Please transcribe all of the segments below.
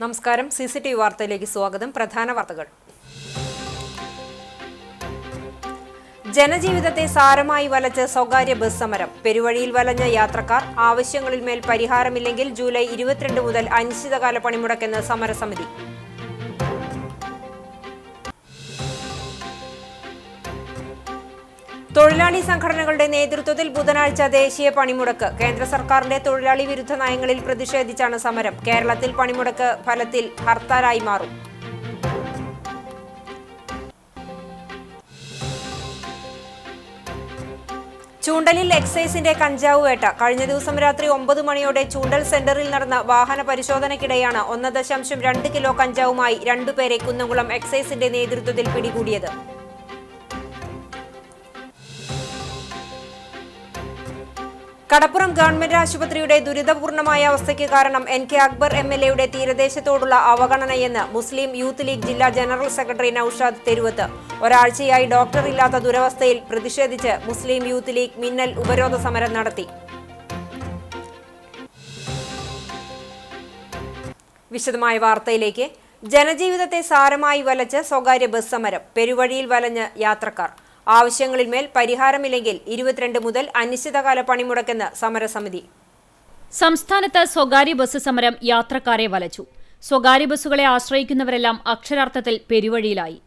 നമസ്കാരം. CCTV വാർത്തയിലേക്ക് സ്വാഗതം. പ്രധാന വാർത്തകൾ. ജനജീവിതത്തെ സാരമായി വലച്ച് സ്വകാര്യ ബസ് സമരം. പെരുവഴിയിൽ വലഞ്ഞ യാത്രക്കാർ. ആവശ്യങ്ങളിന്മേൽ പരിഹാരമില്ലെങ്കിൽ ജൂലൈ 22 മുതൽ അനിശ്ചിതകാല പണിമുടക്കെന്ന് സമരസമിതി. തൊഴിലാളി സംഘടനകളുടെ നേതൃത്വത്തിൽ ബുധനാഴ്ച ദേശീയ പണിമുടക്ക്. കേന്ദ്ര സർക്കാരിന്റെ തൊഴിലാളി വിരുദ്ധ നയങ്ങളിൽ പ്രതിഷേധിച്ചാണ് സമരം. കേരളത്തിൽ പണിമുടക്ക് ഫലത്തിൽ ഹർത്താലായി മാറും. ചൂണ്ടലിൽ എക്സൈസിന്റെ കഞ്ചാവ് വേട്ട. കഴിഞ്ഞ ദിവസം രാത്രി 9 മണിയോടെ ചൂണ്ടൽ സെന്ററിൽ നടന്ന വാഹന പരിശോധനയ്ക്കിടെയാണ് 1.2 കിലോ കഞ്ചാവുമായി 2 പേരെ കുന്നംകുളം എക്സൈസിന്റെ നേതൃത്വത്തിൽ പിടികൂടിയത്. കടപ്പുറം ഗവൺമെന്റ് ആശുപത്രിയുടെ ദുരിതപൂർണമായ അവസ്ഥയ്ക്ക് കാരണം NK അക്ബർ MLA യുടെ തീരദേശത്തോടുള്ള അവഗണനയെന്ന് മുസ്ലിം യൂത്ത് ലീഗ് ജില്ലാ ജനറൽ സെക്രട്ടറി നൌഷാദ് തെരുവത്ത്. ഒരാഴ്ചയായി ഡോക്ടർ ഇല്ലാത്ത ദുരവസ്ഥയിൽ പ്രതിഷേധിച്ച് മുസ്ലിം യൂത്ത് ലീഗ് മിന്നൽ ഉപരോധ സമരം നടത്തി. വിശദമായ വാർത്തയിലേക്ക്. ജനജീവിതത്തെ സാരമായി വലച്ച് സ്വകാര്യ ബസ് സമരം. പെരുവഴിയിൽ വലഞ്ഞ് യാത്രക്കാർ. ആവശ്യങ്ങളിന്മേൽ പരിഹാരമില്ലെങ്കിൽ 22 മുതൽ അനിശ്ചിതകാല പണിമുടക്കെന്ന് സമരസമിതി. സംസ്ഥാനത്ത് സ്വകാര്യ ബസ് സമരം യാത്രക്കാരെ വലച്ചു. സ്വകാര്യ ബസ്സുകളെ ആശ്രയിക്കുന്നവരെല്ലാം അക്ഷരാർത്ഥത്തിൽ പെരുവഴിയിലായി.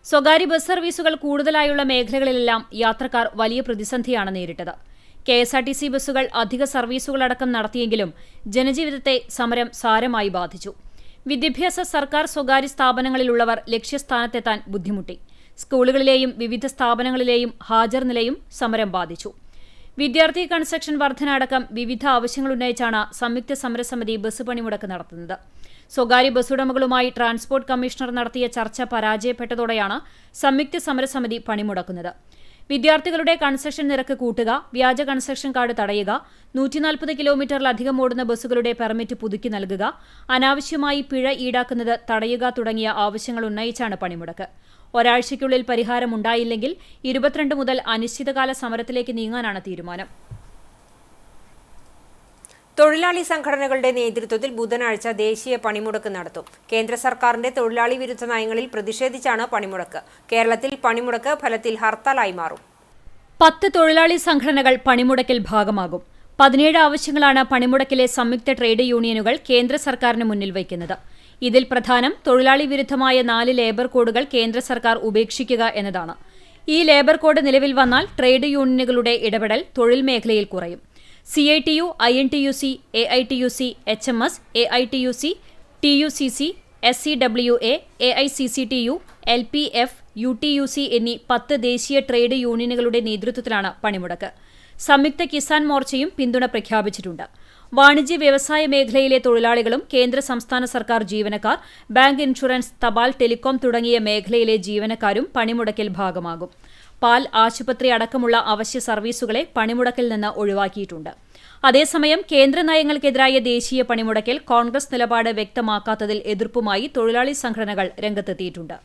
സ്വകാര്യ ബസ് സർവീസുകൾ കൂടുതലായുള്ള മേഖലകളിലെല്ലാം യാത്രക്കാർ വലിയ പ്രതിസന്ധിയാണ് നേരിട്ടത്. KSRTC ബസ്സുകൾ അധിക സർവീസുകളടക്കം നടത്തിയെങ്കിലും ജനജീവിതത്തെ സമരം സാരമായി ബാധിച്ചു. വിദ്യാഭ്യാസ സർക്കാർ സ്വകാര്യ സ്ഥാപനങ്ങളിലുള്ളവർ ലക്ഷ്യസ്ഥാനത്തെത്താൻ ബുദ്ധിമുട്ടി. സ്കൂളുകളിലെയും വിവിധ സ്ഥാപനങ്ങളിലെയും ഹാജർ നിലയും സമരം ബാധിച്ചു. വിദ്യാർത്ഥി കൺസ്ട്രക്ഷൻ വർധന അടക്കം വിവിധ ആവശ്യങ്ങളുന്നയിച്ചാണ് സംയുക്ത സമരസമിതി ബസ് പണിമുടക്ക് നടത്തുന്നത്. സ്വകാര്യ ബസ്സുടമകളുമായി ട്രാൻസ്പോർട്ട് കമ്മീഷണർ നടത്തിയ ചർച്ച പരാജയപ്പെട്ടതോടെയാണ് സംയുക്ത സമരസമിതി പണിമുടക്കുന്നത്. വിദ്യാർത്ഥികളുടെ കൺസ്ട്രക്ഷൻ നിരക്ക് കൂട്ടുക, വ്യാജ കൺസ്ട്രക്ഷൻ കാർഡ് തടയുക, 140 കിലോമീറ്ററിലധികം ഓടുന്ന ബസ്സുകളുടെ പെർമിറ്റ് പുതുക്കി നൽകുക, അനാവശ്യമായി പിഴ ഈടാക്കുന്നത് തടയുക തുടങ്ങിയ ആവശ്യങ്ങൾ ഉന്നയിച്ചാണ് പണിമുടക്ക്. ഒരാഴ്ചയ്ക്കുള്ളിൽ പരിഹാരമുണ്ടായില്ലെങ്കിൽ 22 മുതൽ അനിശ്ചിതകാല സമരത്തിലേക്ക് നീങ്ങാനാണ് തീരുമാനം. തൊഴിലാളി സംഘടനകളുടെ നേതൃത്വത്തിൽ ബുധനാഴ്ച ദേശീയ പണിമുടക്ക് നടത്തും. കേന്ദ്ര സർക്കാരിന്റെ തൊഴിലാളി വിരുദ്ധ നയങ്ങളിൽ പ്രതിഷേധിച്ചാണ് പണിമുടക്ക്. കേരളത്തിൽ പണിമുടക്ക് ഫലത്തിൽ ഹർത്താലായി മാറും. 10 തൊഴിലാളി സംഘടനകൾ പണിമുടക്കിൽ ഭാഗമാകും. 17 ആവശ്യങ്ങളാണ് പണിമുടക്കിലെ സംയുക്ത ട്രേഡ് യൂണിയനുകൾ കേന്ദ്ര സർക്കാരിന് മുന്നിൽ വയ്ക്കുന്നത്. ഇതിൽ പ്രധാനം തൊഴിലാളി വിരുദ്ധമായ 4 ലേബർ കോഡുകൾ കേന്ദ്ര സർക്കാർ ഉപേക്ഷിക്കുക എന്നതാണ്. ഈ ലേബർ കോഡ് നിലവിൽ വന്നാൽ ട്രേഡ് യൂണിയനുകളുടെ ഇടപെടൽ തൊഴിൽ മേഖലയിൽ കുറയും. CITU, INTUC, AITUC, HMS, AITUC, TUCC, SCWA, AICCTU, LPF, UTUC എന്നീ 10 ദേശീയ ട്രേഡ് യൂണിയനുകളുടെ നേതൃത്വത്തിലാണ് പണിമുടക്ക്. സംയുക്ത കിസാൻ മോർച്ചയും പിന്തുണ പ്രഖ്യാപിച്ചിട്ടുണ്ട്. വാണിജ്യ വ്യവസായ മേഖലയിലെ തൊഴിലാളികളും കേന്ദ്ര സംസ്ഥാന സർക്കാർ ജീവനക്കാർ, ബാങ്ക്, ഇൻഷുറൻസ്, തപാൽ, ടെലികോം തുടങ്ങിയ മേഖലയിലെ ജീവനക്കാരും പണിമുടക്കിൽ ഭാഗമാകും. പാൽ, ആശുപത്രി അടക്കമുള്ള അവശ്യ സർവീസുകളെ പണിമുടക്കിൽ നിന്ന് ഒഴിവാക്കിയിട്ടുണ്ട്. അതേസമയം കേന്ദ്ര നയങ്ങൾക്കെതിരായ ദേശീയ പണിമുടക്കിൽ കോൺഗ്രസ് നിലപാട് വ്യക്തമാക്കാത്തതിൽ എതിർപ്പുമായി തൊഴിലാളി സംഘടനകൾ രംഗത്തെത്തിയിട്ടുണ്ട്.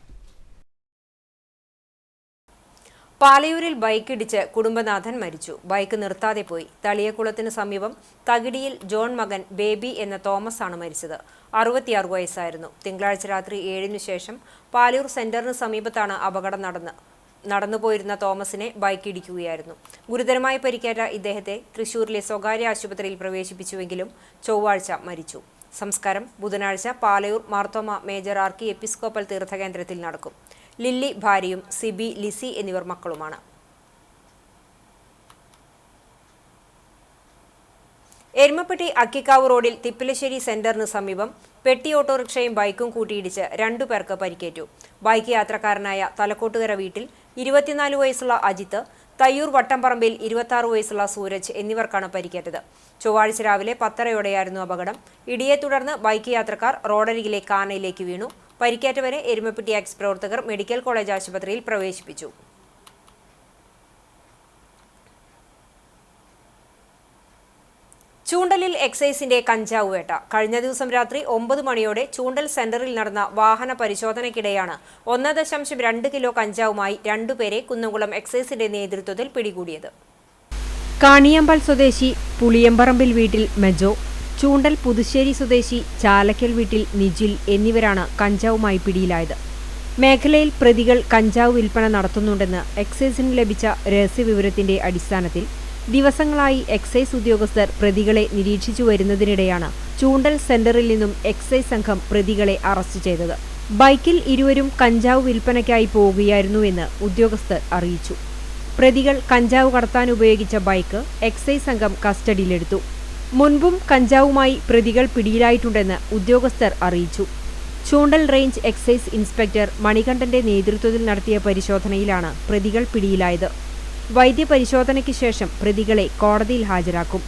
പാലയൂരിൽ ബൈക്കിടിച്ച് കുടുംബനാഥൻ മരിച്ചു. ബൈക്ക് നിർത്താതെ പോയി. തളിയക്കുളത്തിന് സമീപം തകിടിയിൽ ജോൺ മകൻ ബേബി എന്ന തോമസ് ആണ് മരിച്ചത്. 66 വയസ്സായിരുന്നു. തിങ്കളാഴ്ച രാത്രി 7-നു ശേഷം പാലയൂർ സെന്ററിന് സമീപത്താണ് അപകടം നടന്നുപോയിരുന്ന തോമസിനെ ബൈക്ക് ഇടിക്കുകയായിരുന്നു. ഗുരുതരമായി പരിക്കേറ്റ ഇദ്ദേഹത്തെ തൃശൂരിലെ സ്വകാര്യ ആശുപത്രിയിൽ പ്രവേശിപ്പിച്ചുവെങ്കിലും ചൊവ്വാഴ്ച മരിച്ചു. സംസ്കാരം ബുധനാഴ്ച പാലയൂർ മാർത്തോമ മേജർ ആർക്കി എപ്പിസ്കോപ്പൽ തീർത്ഥകേന്ദ്രത്തിൽ നടക്കും. ലില്ലി ഭാര്യയും സിബി, ലിസി എന്നിവർ മക്കളുമാണ്. എരുമപ്പെട്ടി അക്കിക്കാവ് റോഡിൽ തിപ്പിലശ്ശേരി സെന്ററിന് സമീപം പെട്ടി ഓട്ടോറിക്ഷയും ബൈക്കും കൂട്ടിയിടിച്ച് 2 പേർക്ക് പരിക്കേറ്റു. ബൈക്ക് യാത്രക്കാരനായ തലക്കോട്ടുകര വീട്ടിൽ 24 വയസ്സുള്ള അജിത്ത്, തയ്യൂർ വട്ടംപറമ്പിൽ 26 വയസ്സുള്ള സൂരജ് എന്നിവർക്കാണ് പരിക്കേറ്റത്. ചൊവ്വാഴ്ച രാവിലെ 10:30യോടെയായിരുന്നു അപകടം. ഇടിയെ തുടർന്ന് ബൈക്ക് യാത്രക്കാർ റോഡരികിലെ കാനയിലേക്ക് വീണു. പരിക്കേറ്റവരെ എരുമപ്പെട്ടി എക്സ് പ്രവർത്തകർ മെഡിക്കൽ കോളേജ് ആശുപത്രിയിൽ പ്രവേശിപ്പിച്ചു. ചൂണ്ടലിൽ എക്സൈസിന്റെ കഞ്ചാവ് വേട്ട. കഴിഞ്ഞ ദിവസം രാത്രി 9 മണിയോടെ ചൂണ്ടൽ സെന്ററിൽ നടന്ന വാഹന പരിശോധനയ്ക്കിടെയാണ് 1.2 കിലോ കഞ്ചാവുമായി 2 പേരെ കുന്നംകുളം എക്സൈസിന്റെ നേതൃത്വത്തിൽ പിടികൂടിയത്. കാണിയമ്പൽ സ്വദേശി പുളിയമ്പറമ്പിൽ വീട്ടിൽ മെജോ, ചൂണ്ടൽ പുതുശ്ശേരി സ്വദേശി ചാലക്കൽ വീട്ടിൽ നിജിൽ എന്നിവരാണ് കഞ്ചാവുമായി പിടിയിലായത്. മേഖലയിൽ പ്രതികൾ കഞ്ചാവ് വിൽപ്പന നടത്തുന്നുണ്ടെന്ന് എക്സൈസിന് ലഭിച്ച രഹസ്യവിവരത്തിന്റെ അടിസ്ഥാനത്തിൽ ദിവസങ്ങളായി എക്സൈസ് ഉദ്യോഗസ്ഥർ പ്രതികളെ നിരീക്ഷിച്ചു വരുന്നതിനിടെയാണ് ചൂണ്ടൽ സെന്ററിൽ നിന്നും എക്സൈസ് സംഘം പ്രതികളെ അറസ്റ്റ് ചെയ്തത്. ബൈക്കിൽ ഇരുവരും കഞ്ചാവ് വിൽപ്പനയ്ക്കായി പോവുകയായിരുന്നുവെന്ന് ഉദ്യോഗസ്ഥർ അറിയിച്ചു. പ്രതികൾ കഞ്ചാവ് കടത്താൻ ഉപയോഗിച്ച ബൈക്ക് എക്സൈസ് സംഘം കസ്റ്റഡിയിലെടുത്തു. മുൻപും കഞ്ചാവുമായി പ്രതികൾ പിടിയിലായിട്ടുണ്ടെന്ന് ഉദ്യോഗസ്ഥർ അറിയിച്ചു. ചൂണ്ടൽ റേഞ്ച് എക്സൈസ് ഇൻസ്പെക്ടർ മണികണ്ഠന്റെ നേതൃത്വത്തിൽ നടത്തിയ പരിശോധനയിലാണ് പ്രതികൾ പിടിയിലായത്. വൈദ്യപരിശോധനയ്ക്ക് ശേഷം പ്രതികളെ കോടതിയിൽ ഹാജരാക്കും.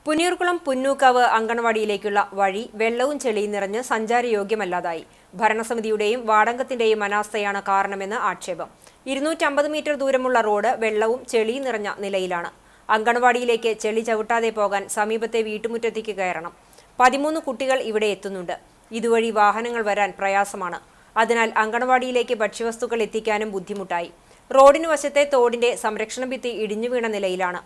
പുന്നയൂർകുളം പുന്നൂക്കാവ് അങ്കണവാടിയിലേക്കുള്ള വഴി വെള്ളവും ചെളിയും നിറഞ്ഞ് സഞ്ചാരയോഗ്യമല്ലാതായി. ഭരണസമിതിയുടെയും വാടകത്തിന്റെയും അനാസ്ഥയാണ് കാരണമെന്ന് ആക്ഷേപം. 250 മീറ്റർ ദൂരമുള്ള റോഡ് വെള്ളവും ചെളിയും നിറഞ്ഞ നിലയിലാണ്. അങ്കണവാടിയിലേക്ക് ചെളി ചവിട്ടാതെ പോകാൻ സമീപത്തെ വീട്ടുമുറ്റത്തേക്ക് കയറണം. 13 കുട്ടികൾ ഇവിടെ എത്തുന്നുണ്ട്. ഇതുവഴി വാഹനങ്ങൾ വരാൻ പ്രയാസമാണ്. അതിനാൽ അങ്കണവാടിയിലേക്ക് ഭക്ഷ്യവസ്തുക്കൾ എത്തിക്കാനും ബുദ്ധിമുട്ടായി. റോഡിനു വശത്തെ തോടിന്റെ സംരക്ഷണ ഭിത്തി ഇടിഞ്ഞു വീണ നിലയിലാണ്.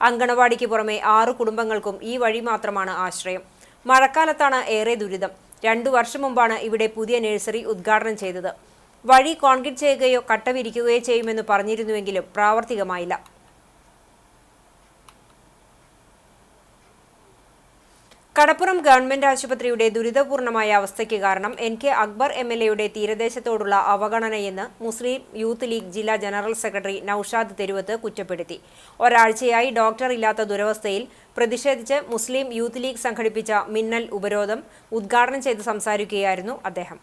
അങ്കണവാടിക്ക് പുറമെ 6 കുടുംബങ്ങൾക്കും ഈ വഴി മാത്രമാണ് ആശ്രയം. മഴക്കാലത്താണ് ഏറെ ദുരിതം. 2 വർഷം മുമ്പാണ് ഇവിടെ പുതിയ നഴ്സറി ഉദ്ഘാടനം ചെയ്തത്. വഴി കോൺക്രീറ്റ് ചെയ്യുകയോ കട്ട വിരിക്കുകയോ ചെയ്യുമെന്ന് പറഞ്ഞിരുന്നുവെങ്കിലും പ്രാവർത്തികമായില്ല. കടപ്പുറം ഗവൺമെന്റ് ആശുപത്രിയുടെ ദുരിതപൂർണമായ അവസ്ഥയ്ക്ക് കാരണം NK അക്ബർ MLA-യുടെ തീരദേശത്തോടുള്ള അവഗണനയെന്ന് മുസ്ലിം യൂത്ത് ലീഗ് ജില്ലാ ജനറൽ സെക്രട്ടറി നൌഷാദ് തെരുവത്ത് കുറ്റപ്പെടുത്തി. ഒരാഴ്ചയായി ഡോക്ടർ ഇല്ലാത്ത ദുരവസ്ഥയിൽ പ്രതിഷേധിച്ച് മുസ്ലിം യൂത്ത് ലീഗ് സംഘടിപ്പിച്ച മിന്നൽ ഉപരോധം ഉദ്ഘാടനം ചെയ്ത് സംസാരിക്കുകയായിരുന്നു അദ്ദേഹം.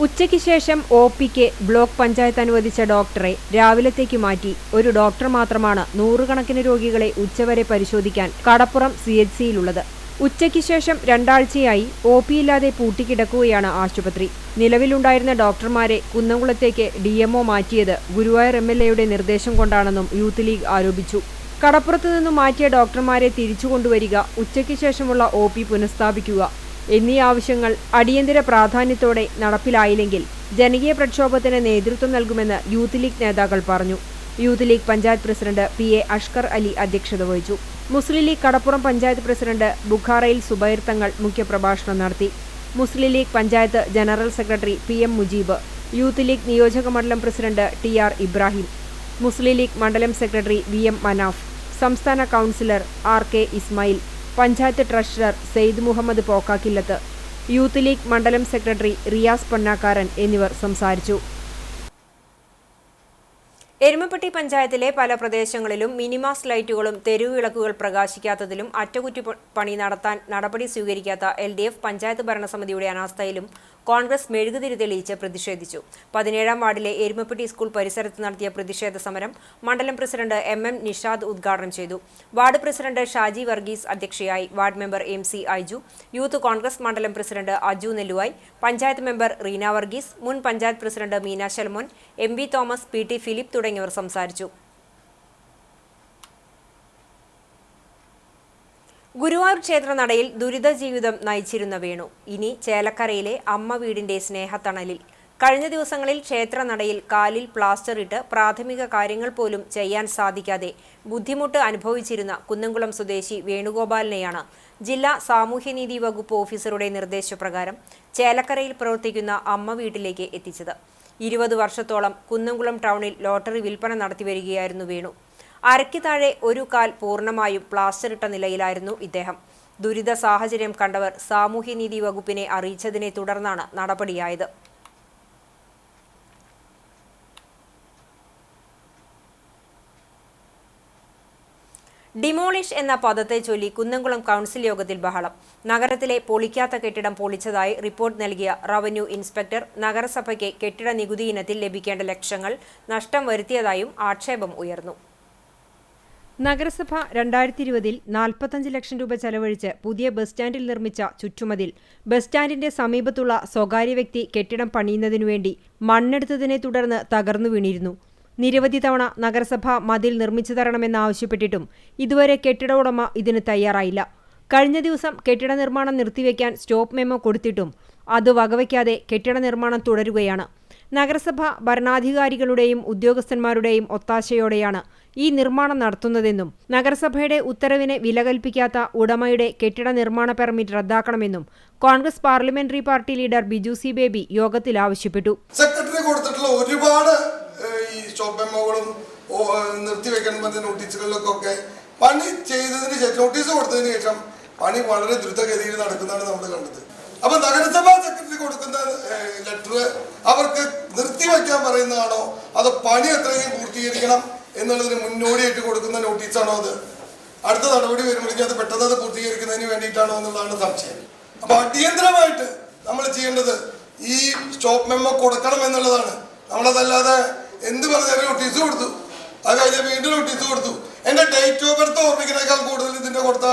ഉച്ചയ്ക്ക് ശേഷം OPക്ക് ബ്ലോക്ക് പഞ്ചായത്ത് അനുവദിച്ച ഡോക്ടറെ രാവിലത്തേക്ക് മാറ്റി. ഒരു ഡോക്ടർ മാത്രമാണ് 100 കണക്കിന് രോഗികളെ ഉച്ചവരെ പരിശോധിക്കാൻ കടപ്പുറം CHCയിലുള്ളത്. ഉച്ചയ്ക്ക് ശേഷം 2 ആഴ്ചയായി OP ഇല്ലാതെ പൂട്ടിക്കിടക്കുകയാണ് ആശുപത്രി. നിലവിലുണ്ടായിരുന്ന ഡോക്ടർമാരെ കുന്നംകുളത്തേക്ക് DMO മാറ്റിയത് ഗുരുവായൂർ MLA-യുടെ നിർദ്ദേശം കൊണ്ടാണെന്നും യൂത്ത് ലീഗ് ആരോപിച്ചു. കടപ്പുറത്തു നിന്നും മാറ്റിയ ഡോക്ടർമാരെ തിരിച്ചു കൊണ്ടുവരിക, ഉച്ചയ്ക്ക് ശേഷമുള്ള OP പുനഃസ്ഥാപിക്കുക എന്നീ ആവശ്യങ്ങൾ അടിയന്തര പ്രാധാന്യത്തോടെ നടപ്പിലായില്ലെങ്കിൽ ജനകീയ പ്രക്ഷോഭത്തിന് നേതൃത്വം നൽകുമെന്ന് യൂത്ത് ലീഗ് നേതാക്കൾ പറഞ്ഞു. യൂത്ത് ലീഗ് പഞ്ചായത്ത് പ്രസിഡന്റ് PA അഷ്കർ അലി അധ്യക്ഷത വഹിച്ചു. മുസ്ലിം ലീഗ് കടപ്പുറം പഞ്ചായത്ത് പ്രസിഡന്റ് ബുഖാറയിൽ സുബൈർ തങ്ങൾ മുഖ്യപ്രഭാഷണം നടത്തി. Muslim League panchayat general secretary PM Mujeeb, Youth League നിയോജക മണ്ഡലം പ്രസിഡന്റ് TR ഇബ്രാഹിം, മുസ്ലിം ലീഗ് മണ്ഡലം സെക്രട്ടറി VM മനാഫ്, സംസ്ഥാന councillor RK Ismail, panchayat treasurer Sayed Muhammad Pokkakillath, Youth League മണ്ഡലം സെക്രട്ടറി റിയാസ് പൊന്നാക്കാരൻ എന്നിവർ സംസാരിച്ചു. എരുമപ്പെട്ടി പഞ്ചായത്തിലെ പല പ്രദേശങ്ങളിലും മിനിമാസ് ലൈറ്റുകളും തെരുവിളക്കുകൾ പ്രകാശിക്കാത്തതിലും അറ്റകുറ്റപ്പണി നടത്താൻ നടപടി സ്വീകരിക്കാത്ത LDF പഞ്ചായത്ത് ഭരണസമിതിയുടെ അനാസ്ഥയിലും കോൺഗ്രസ് മെഴുകുതിരി തെളിയിച്ച് പ്രതിഷേധിച്ചു. 17-ാം വാർഡിലെ എരുമപ്പെട്ടി സ്കൂൾ പരിസരത്ത് നടത്തിയ പ്രതിഷേധ സമരം മണ്ഡലം പ്രസിഡന്റ് MM നിഷാദ് ഉദ്ഘാടനം ചെയ്തു. വാർഡ് പ്രസിഡന്റ് ഷാജി വർഗീസ് അധ്യക്ഷയായി. Ward member MC Aiju, Youth Congress മണ്ഡലം പ്രസിഡന്റ് അജു നെല്ലുവായ്, പഞ്ചായത്ത് മെമ്പർ റീന വർഗീസ്, മുൻ panchayat president Meena Shalmon, MV Thomas, PT Philip തുടങ്ങിയവർ സംസാരിച്ചു. ഗുരുവായൂർ ക്ഷേത്രനടയിൽ ദുരിത ജീവിതം നയിച്ചിരുന്ന വേണു ഇനി ചേലക്കരയിലെ അമ്മ വീടിന്റെ സ്നേഹത്തണലിൽ. കഴിഞ്ഞ ദിവസങ്ങളിൽ ക്ഷേത്രനടയിൽ കാലിൽ പ്ലാസ്റ്റർ ഇട്ട് പ്രാഥമിക കാര്യങ്ങൾ പോലും ചെയ്യാൻ സാധിക്കാതെ ബുദ്ധിമുട്ട് അനുഭവിച്ചിരുന്ന കുന്നംകുളം സ്വദേശി വേണുഗോപാലിനെയാണ് ജില്ലാ സാമൂഹ്യനീതി വകുപ്പ് ഓഫീസറുടെ നിർദ്ദേശപ്രകാരം ചേലക്കരയിൽ പ്രവർത്തിക്കുന്ന അമ്മ വീട്ടിലേക്ക് എത്തിച്ചത്. 20 വർഷത്തോളം കുന്നംകുളം ടൗണിൽ ലോട്ടറി വിൽപ്പന നടത്തിവരികയായിരുന്നു വേണു. അരയ്ക്ക് താഴെ ഒരു കാൽ പൂർണ്ണമായും പ്ലാസ്റ്ററിട്ട നിലയിലായിരുന്നു ഇദ്ദേഹം. ദുരിത സാഹചര്യം കണ്ടവർ സാമൂഹ്യനീതി വകുപ്പിനെ അറിയിച്ചതിനെ തുടർന്നാണ് നടപടിയായത്. ഡിമോളിഷ് എന്ന പദത്തെ ചൊല്ലി കുന്നംകുളം കൗൺസിൽ യോഗത്തിൽ ബഹളം. നഗരത്തിലെ പൊളിക്കാത്ത കെട്ടിടം പൊളിച്ചതായി റിപ്പോർട്ട് നൽകിയ റവന്യൂ ഇൻസ്പെക്ടർ നഗരസഭയ്ക്ക് കെട്ടിട നികുതി ഇനത്തിൽ ലഭിക്കേണ്ട ലക്ഷങ്ങൾ നഷ്ടം വരുത്തിയതായും ആക്ഷേപം ഉയർന്നു. നഗരസഭ 2020-ൽ 45 ലക്ഷം രൂപ ചെലവഴിച്ച് പുതിയ ബസ് സ്റ്റാൻഡിൽ നിർമ്മിച്ച ചുറ്റുമതിൽ ബസ് സ്റ്റാൻഡിന്റെ സമീപത്തുള്ള സ്വകാര്യ വ്യക്തി കെട്ടിടം പണിയുന്നതിനുവേണ്ടി മണ്ണെടുത്തതിനെ തുടർന്ന് തകർന്നു വീണിരുന്നു. നിരവധി തവണ നഗരസഭ മതിൽ നിർമ്മിച്ചു തരണമെന്നാവശ്യപ്പെട്ടിട്ടും ഇതുവരെ കെട്ടിട ഉടമ ഇതിന് തയ്യാറായില്ല. കഴിഞ്ഞ ദിവസം കെട്ടിട നിർമ്മാണം നിർത്തിവെക്കാൻ സ്റ്റോപ്പ് മെമ്മോ കൊടുത്തിട്ടും അത് വകവയ്ക്കാതെ കെട്ടിട നിർമ്മാണം തുടരുകയാണ്. നഗരസഭ ഭരണാധികാരികളുടെയും ഉദ്യോഗസ്ഥന്മാരുടെയും ഒത്താശയോടെയാണ് ഈ നിർമ്മാണം നടത്തുന്നതെന്നും നഗരസഭയുടെ ഉത്തരവിന് വില കൽപ്പിക്കാത്ത ഉടമയുടെ കെട്ടിട നിർമ്മാണ പെർമിറ്റ് റദ്ദാക്കണമെന്നും Congress parliamentary party leader Biju C Baby യോഗത്തിൽ ആവശ്യപ്പെട്ടു. സെക്രട്ടറി കൊടുത്തിട്ടുള്ള ഒരുപാട് ഈ സ്റ്റോപ്പ് മെമ്മോകളും നിർത്തിവെക്കണമെന്ന നോട്ടീസുകളിലൊക്കെ പണി ചെയ്തതിന് ശേഷം, നോട്ടീസ് കൊടുത്തതിന് ശേഷം പണി വളരെ ദ്രുതഗതിയിൽ നടക്കുന്നതാണ് നമ്മൾ കണ്ടത്. അപ്പൊ നഗരസഭാ സെക്രട്ടറി കൊടുക്കുന്ന ലെറ്റർ അവർക്ക് നിർത്തിവെക്കാൻ പറയുന്നതാണോ അതോ പണി എത്രയും പൂർത്തീകരിക്കണം എന്നുള്ളതിന് മുന്നോടിയായിട്ട് കൊടുക്കുന്ന നോട്ടീസാണോ അത്? അടുത്ത നടപടി വരുമ്പോഴേക്കും അത് പെട്ടെന്ന് അത് പൂർത്തീകരിക്കുന്നതിന് വേണ്ടിയിട്ടാണോ എന്നുള്ളതാണ് സംശയം. അപ്പൊ അടിയന്തരമായിട്ട് നമ്മൾ ചെയ്യേണ്ടത് ഈ സ്റ്റോപ്പ് മെമ്മോ കൊടുക്കണം എന്നുള്ളതാണ്. നമ്മളതല്ലാതെ എന്ത് പറഞ്ഞാലും നോട്ടീസ് കൊടുത്തു, അത് കഴിഞ്ഞാൽ വീണ്ടും നോട്ടീസ് കൊടുത്തു. എന്റെ ഡേറ്റ് ഓഫ് ബർത്ത് ഓർമ്മിക്കുന്നതിനേക്കാൾ കൂടുതൽ ഇതിന്റെ കൊടുത്ത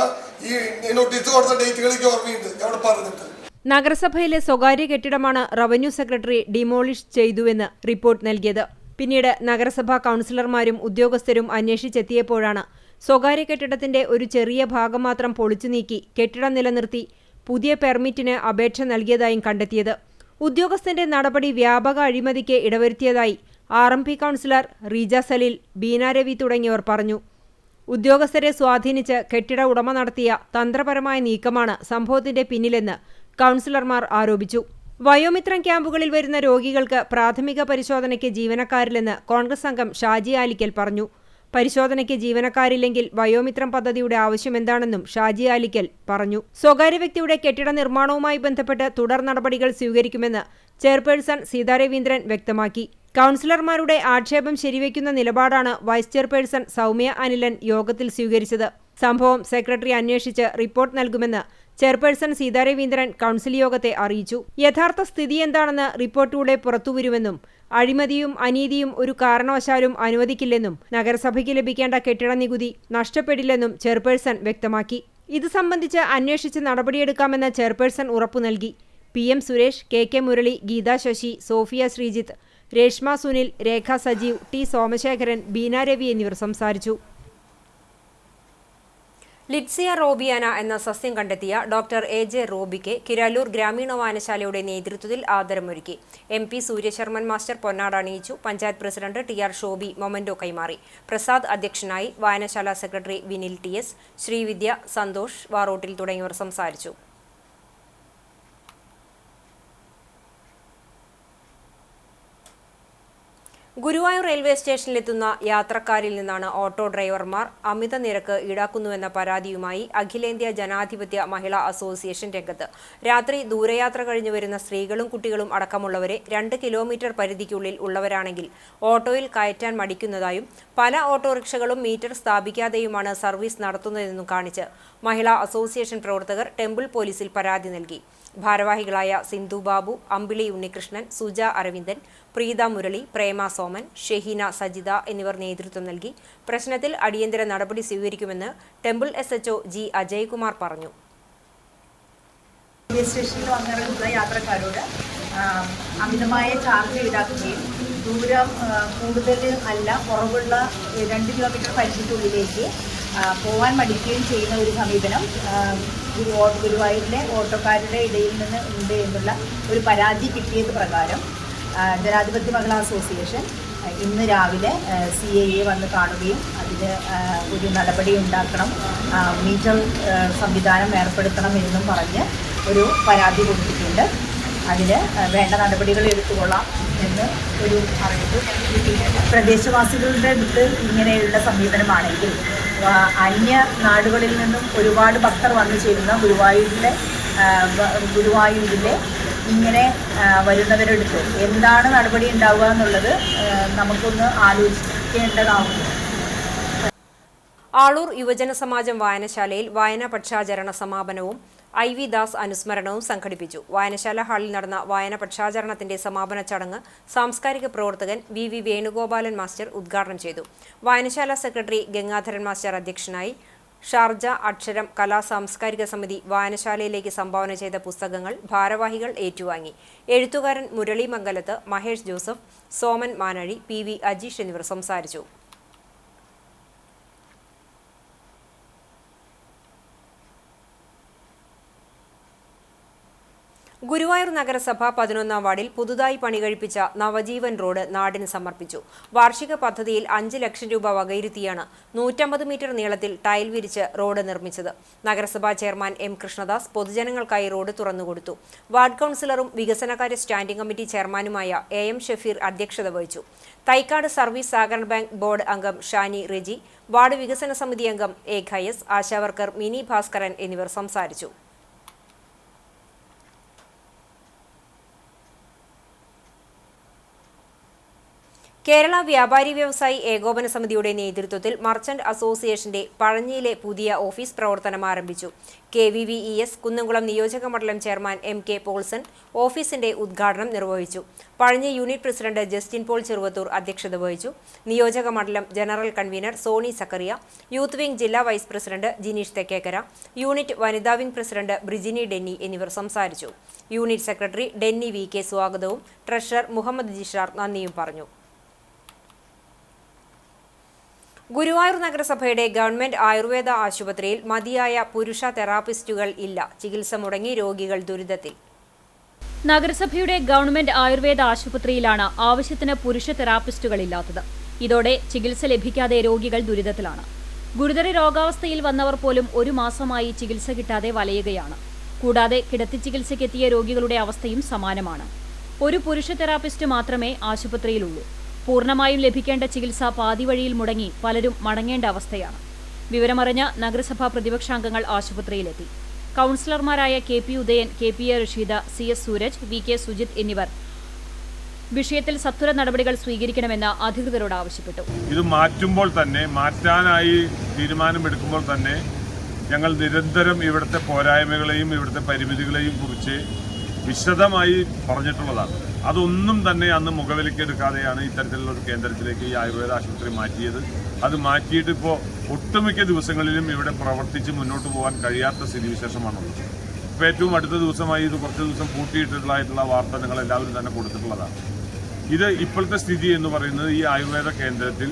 ഈ നോട്ടീസ് കൊടുത്ത ഡേറ്റുകളേക്ക് ഓർമ്മയുണ്ട് അവിടെ പറഞ്ഞിട്ട്. നഗരസഭയിലെ സ്വകാര്യ കെട്ടിടമാണ് റവന്യൂ സെക്രട്ടറി ഡിമോളിഷ് ചെയ്തുവെന്ന് റിപ്പോർട്ട് നൽകിയത്. പിന്നീട് നഗരസഭാ കൗൺസിലർമാരും ഉദ്യോഗസ്ഥരും അന്വേഷിച്ചെത്തിയപ്പോഴാണ് സ്വകാര്യ കെട്ടിടത്തിന്റെ ഒരു ചെറിയ ഭാഗം മാത്രം പൊളിച്ചു നീക്കി കെട്ടിടം നിലനിർത്തി പുതിയ പെർമിറ്റിന് അപേക്ഷ നൽകിയതായും കണ്ടെത്തിയത്. ഉദ്യോഗസ്ഥന്റെ നടപടി വ്യാപക അഴിമതിക്ക് ഇടവരുത്തിയതായി RMP കൗൺസിലർ റീജ സലീൽ, ബീന രവി തുടങ്ങിയവർ പറഞ്ഞു. ഉദ്യോഗസ്ഥരെ സ്വാധീനിച്ച് കെട്ടിട ഉടമ നടത്തിയ തന്ത്രപരമായ നീക്കമാണ് സംഭവത്തിന്റെ പിന്നിലെന്ന് കൗൺസിലർമാർ ആരോപിച്ചു. വയോമിത്രം ക്യാമ്പുകളിൽ വരുന്ന രോഗികൾക്ക് പ്രാഥമിക പരിശോധനയ്ക്ക് ജീവനക്കാരില്ലെന്ന് കോൺഗ്രസ് അംഗം ഷാജി ആലിക്കൽ പറഞ്ഞു. പരിശോധനയ്ക്ക് ജീവനക്കാരില്ലെങ്കിൽ വയോമിത്രം പദ്ധതിയുടെ ആവശ്യമെന്താണെന്നും ഷാജി ആലിക്കൽ പറഞ്ഞു. സ്വകാര്യ വ്യക്തിയുടെ കെട്ടിട നിർമ്മാണവുമായി ബന്ധപ്പെട്ട് തുടർ നടപടികൾ സ്വീകരിക്കുമെന്ന് ചെയർപേഴ്സൺ സീതാ രവീന്ദ്രൻ വ്യക്തമാക്കി. കൗൺസിലർമാരുടെ ആക്ഷേപം ശരിവെക്കുന്ന നിലപാടാണ് വൈസ് ചെയർപേഴ്സൺ സൗമ്യ അനിലൻ യോഗത്തിൽ സ്വീകരിച്ചത്. സംഭവം സെക്രട്ടറി അന്വേഷിച്ച് റിപ്പോർട്ട് നൽകുമെന്ന് ചെയർപേഴ്സൺ സീതാ രവീന്ദ്രൻ കൗൺസിൽ യോഗത്തെ അറിയിച്ചു. യഥാർത്ഥ സ്ഥിതി എന്താണെന്ന് റിപ്പോർട്ടിലൂടെ പുറത്തുവരുമെന്നും അഴിമതിയും അനീതിയും ഒരു കാരണവശാലും അനുവദിക്കില്ലെന്നും നഗരസഭയ്ക്ക് ലഭിക്കേണ്ട കെട്ടിട നികുതി നഷ്ടപ്പെടില്ലെന്നും ചെയർപേഴ്സൺ വ്യക്തമാക്കി. ഇത് സംബന്ധിച്ച് അന്വേഷിച്ച് നടപടിയെടുക്കാമെന്ന് ചെയർപേഴ്സൺ ഉറപ്പു നൽകി. PM Suresh, KK Murali, Geetha Sasi, Sofia Sreejith, Reshma Sunil, Rekha Sajeev, T Somasekharan, Beena Ravi എന്നിവർ സംസാരിച്ചു. ലിറ്റ്സിയ റോബിയാന എന്ന സസ്യം കണ്ടെത്തിയ ഡോക്ടർ AJ റോബിക്ക് കിരാലൂർ ഗ്രാമീണ വായനശാലയുടെ നേതൃത്വത്തിൽ ആദരമൊരുക്കി. MP സൂര്യശർമ്മൻ മാസ്റ്റർ പൊന്നാട അണിയിച്ചു. Panchayat president TR Shobi memento കൈമാറി. പ്രസാദ് അധ്യക്ഷനായി. വായനശാല സെക്രട്ടറി വിനിൽ TS, ശ്രീവിദ്യ, സന്തോഷ് വാറോട്ടിൽ തുടങ്ങിയവർ സംസാരിച്ചു. ഗുരുവായൂർ റെയിൽവേ സ്റ്റേഷനിലെത്തുന്ന യാത്രക്കാരിൽ നിന്നാണ് ഓട്ടോ ഡ്രൈവർമാർ അമിത നിരക്ക് ഈടാക്കുന്നുവെന്ന പരാതിയുമായി അഖിലേന്ത്യാ ജനാധിപത്യ മഹിളാ അസോസിയേഷൻ രംഗത്ത്. രാത്രി ദൂരയാത്ര കഴിഞ്ഞു വരുന്ന സ്ത്രീകളും കുട്ടികളും അടക്കമുള്ളവരെ 2 കിലോമീറ്റർ പരിധിക്കുള്ളിൽ ഉള്ളവരാണെങ്കിൽ ഓട്ടോയിൽ കയറ്റാൻ മടിക്കുന്നതായും പല ഓട്ടോറിക്ഷകളും മീറ്റർ സ്ഥാപിക്കാതെയുമാണ് സർവീസ് നടത്തുന്നതെന്നും കാണിച്ച് മഹിളാ അസോസിയേഷൻ പ്രവർത്തകർ ടെമ്പിൾ പോലീസിൽ പരാതി നൽകി. ഭാരവാഹികളായ സിന്ധു ബാബു, അമ്പിളി ഉണ്ണികൃഷ്ണൻ, സുജ അരവിന്ദൻ, പ്രീത മുരളി, പ്രേമ സോമൻ, ഷെഹീന സജിത എന്നിവർ നേതൃത്വം നൽകി. പ്രശ്നത്തിൽ അടിയന്തര നടപടി സ്വീകരിക്കുമെന്ന് ടെമ്പിൾ SHO G അജയ്കുമാർ പറഞ്ഞു. സ്റ്റേഷനിൽ വന്നിറങ്ങുന്ന യാത്രക്കാരോട് അമിതമായ ചാർജ് ഈടാക്കുകയും ദൂരം കൂടുതൽ അല്ല കുറവുള്ള 2 കിലോമീറ്റർ പരിധിക്കുള്ളിലേക്ക് പോകാൻ മടിക്കുകയും ചെയ്യുന്ന ഒരു സമീപനം ഗുരുവായൂരിലെ ഓട്ടോക്കാരുടെ ഇടയിൽ നിന്ന് ഉണ്ട് എന്നുള്ള ഒരു പരാതി കിട്ടിയത് പ്രകാരം ജനാധിപത്യ മഹിളാ അസോസിയേഷൻ ഇന്ന് രാവിലെ CAA വന്ന് കാണുകയും അതിന് ഒരു നടപടി ഉണ്ടാക്കണം, മീറ്റർ സംവിധാനം ഏർപ്പെടുത്തണം എന്നും പറഞ്ഞ് ഒരു പരാതി കൊടുത്തിട്ടുണ്ട്. അതിന് വേണ്ട നടപടികൾ എടുത്തുകൊള്ളാം എന്ന് ഒരു അറിയിപ്പ് പ്രദേശവാസികളുടെ അടുത്ത് ഇങ്ങനെയുള്ള സമീപനമാണെങ്കിൽ അന്യ നാടുകളിൽ നിന്നും ഒരുപാട് ഭക്തർ വന്നു ചേരുന്ന ഗുരുവായൂരിലെ ഇങ്ങനെ വരുന്നവരെടുത്ത് എന്താണ് നടപടി ഉണ്ടാവുക എന്നുള്ളത് നമുക്കൊന്ന് ആലോചിക്കേണ്ടതാവുന്നു. ആളൂർ യുവജന സമാജം വായനശാലയിൽ വായനാ പക്ഷാചരണ സമാപനവും IV ദാസ് അനുസ്മരണവും സംഘടിപ്പിച്ചു. വായനശാല ഹാളിൽ നടന്ന വായന പക്ഷാചരണത്തിന്റെ സമാപന ചടങ്ങ് സാംസ്കാരിക പ്രവർത്തകൻ VV വേണുഗോപാലൻ മാസ്റ്റർ ഉദ്ഘാടനം ചെയ്തു. വായനശാല സെക്രട്ടറി ഗംഗാധരൻ മാസ്റ്റർ അധ്യക്ഷനായി. ഷാർജ അക്ഷരം കലാ സാംസ്കാരിക സമിതി വായനശാലയിലേക്ക് സംഭാവന ചെയ്ത പുസ്തകങ്ങൾ ഭാരവാഹികൾ ഏറ്റുവാങ്ങി. എഴുത്തുകാരൻ മുരളി മംഗലത്ത്, മഹേഷ് ജോസഫ്, സോമൻ മാനഴി, PV അജീഷ് എന്നിവർ സംസാരിച്ചു. ഗുരുവായൂർ നഗരസഭ 11-ാം വാർഡിൽ പുതുതായി പണികഴിപ്പിച്ച നവജീവൻ റോഡ് നാടിന് സമർപ്പിച്ചു. വാർഷിക പദ്ധതിയിൽ 5 ലക്ഷം രൂപ വകയിരുത്തിയാണ് 150 മീറ്റർ നീളത്തിൽ ടൈൽ വിരിച്ച് റോഡ് നിർമ്മിച്ചത്. നഗരസഭാ ചെയർമാൻ എം കൃഷ്ണദാസ് പൊതുജനങ്ങൾക്കായി റോഡ് തുറന്നുകൊടുത്തു. വാർഡ് കൌൺസിലറും വികസനകാര്യ സ്റ്റാൻഡിംഗ് കമ്മിറ്റി ചെയർമാനുമായ എം ഷഫീർ അധ്യക്ഷത വഹിച്ചു. തൈക്കാട് സർവീസ് സഹകരണ ബാങ്ക് ബോർഡ് അംഗം ഷാനി റെജി, വാർഡ് വികസന സമിതി അംഗം എ ഖയസ്, ആശാവർക്കർ മിനി ഭാസ്കരൻ എന്നിവർ സംസാരിച്ചു. കേരള വ്യാപാരി വ്യവസായി ഏകോപന സമിതിയുടെ നേതൃത്വത്തിൽ മർച്ചന്റ് അസോസിയേഷന്റെ പഴഞ്ഞിയിലെ പുതിയ ഓഫീസ് പ്രവർത്തനം ആരംഭിച്ചു. KVVES കുന്നംകുളം നിയോജക മണ്ഡലം ചെയർമാൻ MK പോൾസൺ ഓഫീസിന്റെ ഉദ്ഘാടനം നിർവഹിച്ചു. പഴഞ്ഞി യൂണിറ്റ് പ്രസിഡന്റ് ജസ്റ്റിൻ പോൾ ചെറുവത്തൂർ അധ്യക്ഷത വഹിച്ചു. നിയോജക മണ്ഡലം general convener Sony Zakariya, youth wing ജില്ലാ vice president Jineesh Thekkekara, unit വനിതാ വിംഗ് പ്രസിഡന്റ് ബ്രിജിനി ഡെന്നി എന്നിവർ സംസാരിച്ചു. യൂണിറ്റ് സെക്രട്ടറി ഡെന്നി VK സ്വാഗതവും ട്രഷറർ മുഹമ്മദ് ജിഷാർ നന്ദിയും പറഞ്ഞു. ഗുരുവായൂർ നഗരസഭയുടെ ഗവൺമെന്റ് ആയുർവേദ ആശുപത്രിയിൽ മതിയായ പുരുഷ തെറാപ്പിസ്റ്റുകൾ ഇല്ല. ചികിത്സ മുടങ്ങി രോഗികൾ ദുരിതത്തിൽ. നഗരസഭയുടെ ഗവൺമെന്റ് ആയുർവേദ ആശുപത്രിയിലാണ് ആവശ്യത്തിന് പുരുഷ തെറാപ്പിസ്റ്റുകളില്ലാത്തത്. ഇതോടെ ചികിത്സ ലഭിക്കാതെ രോഗികൾ ദുരിതത്തിലാണ്. ഗുരുതര രോഗാവസ്ഥയിൽ വന്നവർ പോലും 1 മാസമായി ചികിത്സ കിട്ടാതെ വലയുകയാണ്. കൂടാതെ കിടത്തി ചികിത്സയ്ക്കെത്തിയ രോഗികളുടെ അവസ്ഥയും സമാനമാണ്. ഒരു പുരുഷ തെറാപ്പിസ്റ്റ് മാത്രമേ ആശുപത്രിയിലുള്ളൂ. പൂർണ്ണമായും ലഭിക്കേണ്ട ചികിത്സ പാതി വഴിയിൽ മുടങ്ങി പലരും മടങ്ങേണ്ട അവസ്ഥയാണ്. വിവരമറിഞ്ഞ നഗരസഭാ പ്രതിപക്ഷാംഗങ്ങൾ ആശുപത്രിയിലെത്തി. കൌൺസിലർമാരായ KP Udayan, KPA Rasheeda, CS Sooraj, VK Sujith എന്നിവർ വിഷയത്തിൽ സത്വര നടപടികൾ സ്വീകരിക്കണമെന്ന് അധികൃതരോട് ആവശ്യപ്പെട്ടു. ഇത് മാറ്റാനായി തീരുമാനമെടുക്കുമ്പോൾ തന്നെ ഞങ്ങൾ നിരന്തരം ഇവിടുത്തെ പോരായ്മകളെയും ഇവിടുത്തെ പരിമിതികളെയും കുറിച്ച് വിശദമായി പറഞ്ഞിട്ടുള്ളതാണ്. അതൊന്നും തന്നെ അന്ന് മുഖവിലക്കെടുക്കാതെയാണ് ഇത്തരത്തിലുള്ള ഒരു കേന്ദ്രത്തിലേക്ക് ഈ ആയുർവേദ ആശുപത്രി മാറ്റിയത്. അത് മാറ്റിയിട്ട് ഇപ്പോൾ ഒട്ടുമിക്ക ദിവസങ്ങളിലും ഇവിടെ പ്രവർത്തിച്ച് മുന്നോട്ട് പോകാൻ കഴിയാത്ത സ്ഥിതിവിശേഷമാണുള്ളത്. ഇപ്പോൾ ഏറ്റവും അടുത്ത ദിവസമായി ഇത് കുറച്ച് ദിവസം പൂട്ടിയിട്ടുള്ളതായിട്ടുള്ള വാർത്ത നിങ്ങൾ എല്ലാവരും തന്നെ കൊടുത്തിട്ടുള്ളതാണ്. ഇത് ഇപ്പോഴത്തെ സ്ഥിതി എന്ന് പറയുന്നത് ഈ ആയുർവേദ കേന്ദ്രത്തിൽ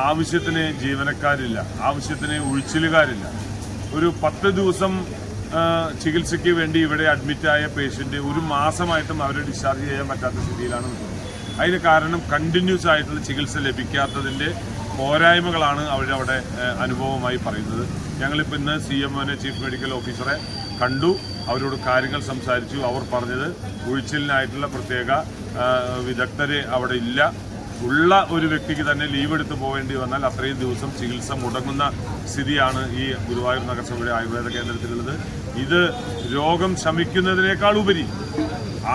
ആവശ്യത്തിന് ജീവനക്കാരില്ല, ആവശ്യത്തിന് ഉഴിച്ചിലുകാരില്ല. ഒരു 10 ദിവസം ചികിത്സയ്ക്ക് വേണ്ടി ഇവിടെ അഡ്മിറ്റായ പേഷ്യൻ്റ് 1 മാസമായിട്ടും അവരെ ഡിസ്ചാർജ് ചെയ്യാൻ പറ്റാത്ത സ്ഥിതിയിലാണ് നിൽക്കുന്നത്. അതിന് കാരണം കണ്ടിന്യൂസ് ആയിട്ടുള്ള ചികിത്സ ലഭിക്കാത്തതിൻ്റെ പോരായ്മകളാണ് അവരവിടെ അനുഭവമായി പറയുന്നത്. ഞങ്ങളിപ്പോൾ ഇന്ന് CMOനെ, ചീഫ് മെഡിക്കൽ ഓഫീസറെ കണ്ടു, അവരോട് കാര്യങ്ങൾ സംസാരിച്ചു. അവർ പറഞ്ഞത് ഉഴിച്ചിലിനായിട്ടുള്ള പ്രത്യേക വിദഗ്ധരെ അവിടെ ഇല്ല. ഉള്ള ഒരു വ്യക്തിക്ക് തന്നെ ലീവ് എടുത്ത് പോകേണ്ടി വന്നാൽ അത്രയും ദിവസം ചികിത്സ മുടങ്ങുന്ന സ്ഥിതിയാണ് ഈ ഗുരുവായൂർ നഗരസഭയുടെ ആയുർവേദ കേന്ദ്രത്തിലുള്ളത്. ഇത് രോഗം ശമിക്കുന്നതിനേക്കാൾ ഉപരി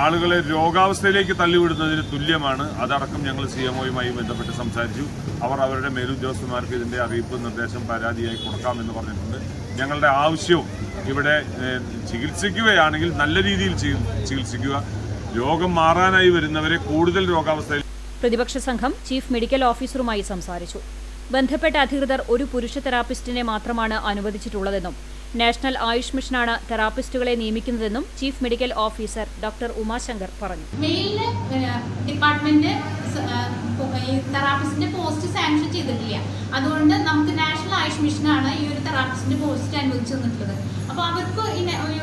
ആളുകളെ രോഗാവസ്ഥയിലേക്ക് തള്ളിവിടുന്നതിന് തുല്യമാണ്. അതടക്കം ഞങ്ങൾ CMOയുമായി ബന്ധപ്പെട്ട് സംസാരിച്ചു. അവർ അവരുടെ മേലുദ്യോഗസ്ഥന്മാർക്ക് ഇതിൻ്റെ അറിയിപ്പ്, നിർദ്ദേശം, പരാതിയായി കൊടുക്കാമെന്ന് പറഞ്ഞിട്ടുണ്ട്. ഞങ്ങളുടെ ആവശ്യവും ഇവിടെ ചികിത്സിക്കുകയാണെങ്കിൽ നല്ല രീതിയിൽ ചികിത്സിക്കുക, രോഗം മാറാനായി വരുന്നവരെ കൂടുതൽ രോഗാവസ്ഥയിൽ. പ്രതിപക്ഷ സംഘം ചീഫ് മെഡിക്കൽ ഓഫീസറുമായി സംസാരിച്ചു. ബന്ധപ്പെട്ട അധികൃതർ ഒരു പുരുഷ തെറാപ്പിസ്റ്റിനെ മാത്രമാണ് അനുവദിച്ചിട്ടുള്ളതെന്നും നാഷണൽ ആയുഷ് മിഷനാണ് തെറാപ്പിസ്റ്റുകളെ നിയമിക്കുന്നതെന്നും chief medical officer doctor Umashankar പറഞ്ഞു. മെയിലിന് ഡിപ്പാർട്ട്മെന്റ് തെറാപ്പിസ്റ്റിന്റെ പോസ്റ്റ് സാങ്ഷൻ ചെയ്തിട്ടില്ല. അതുകൊണ്ട് നമുക്ക് നാഷണൽ ആയുഷ് മിഷനാണ് ഈ ഒരു തെറാപ്പിസ്റ്റിന്റെ പോസ്റ്റ് അനുവദിച്ചു തന്നിട്ടുള്ളത്. അപ്പോൾ അവർക്ക്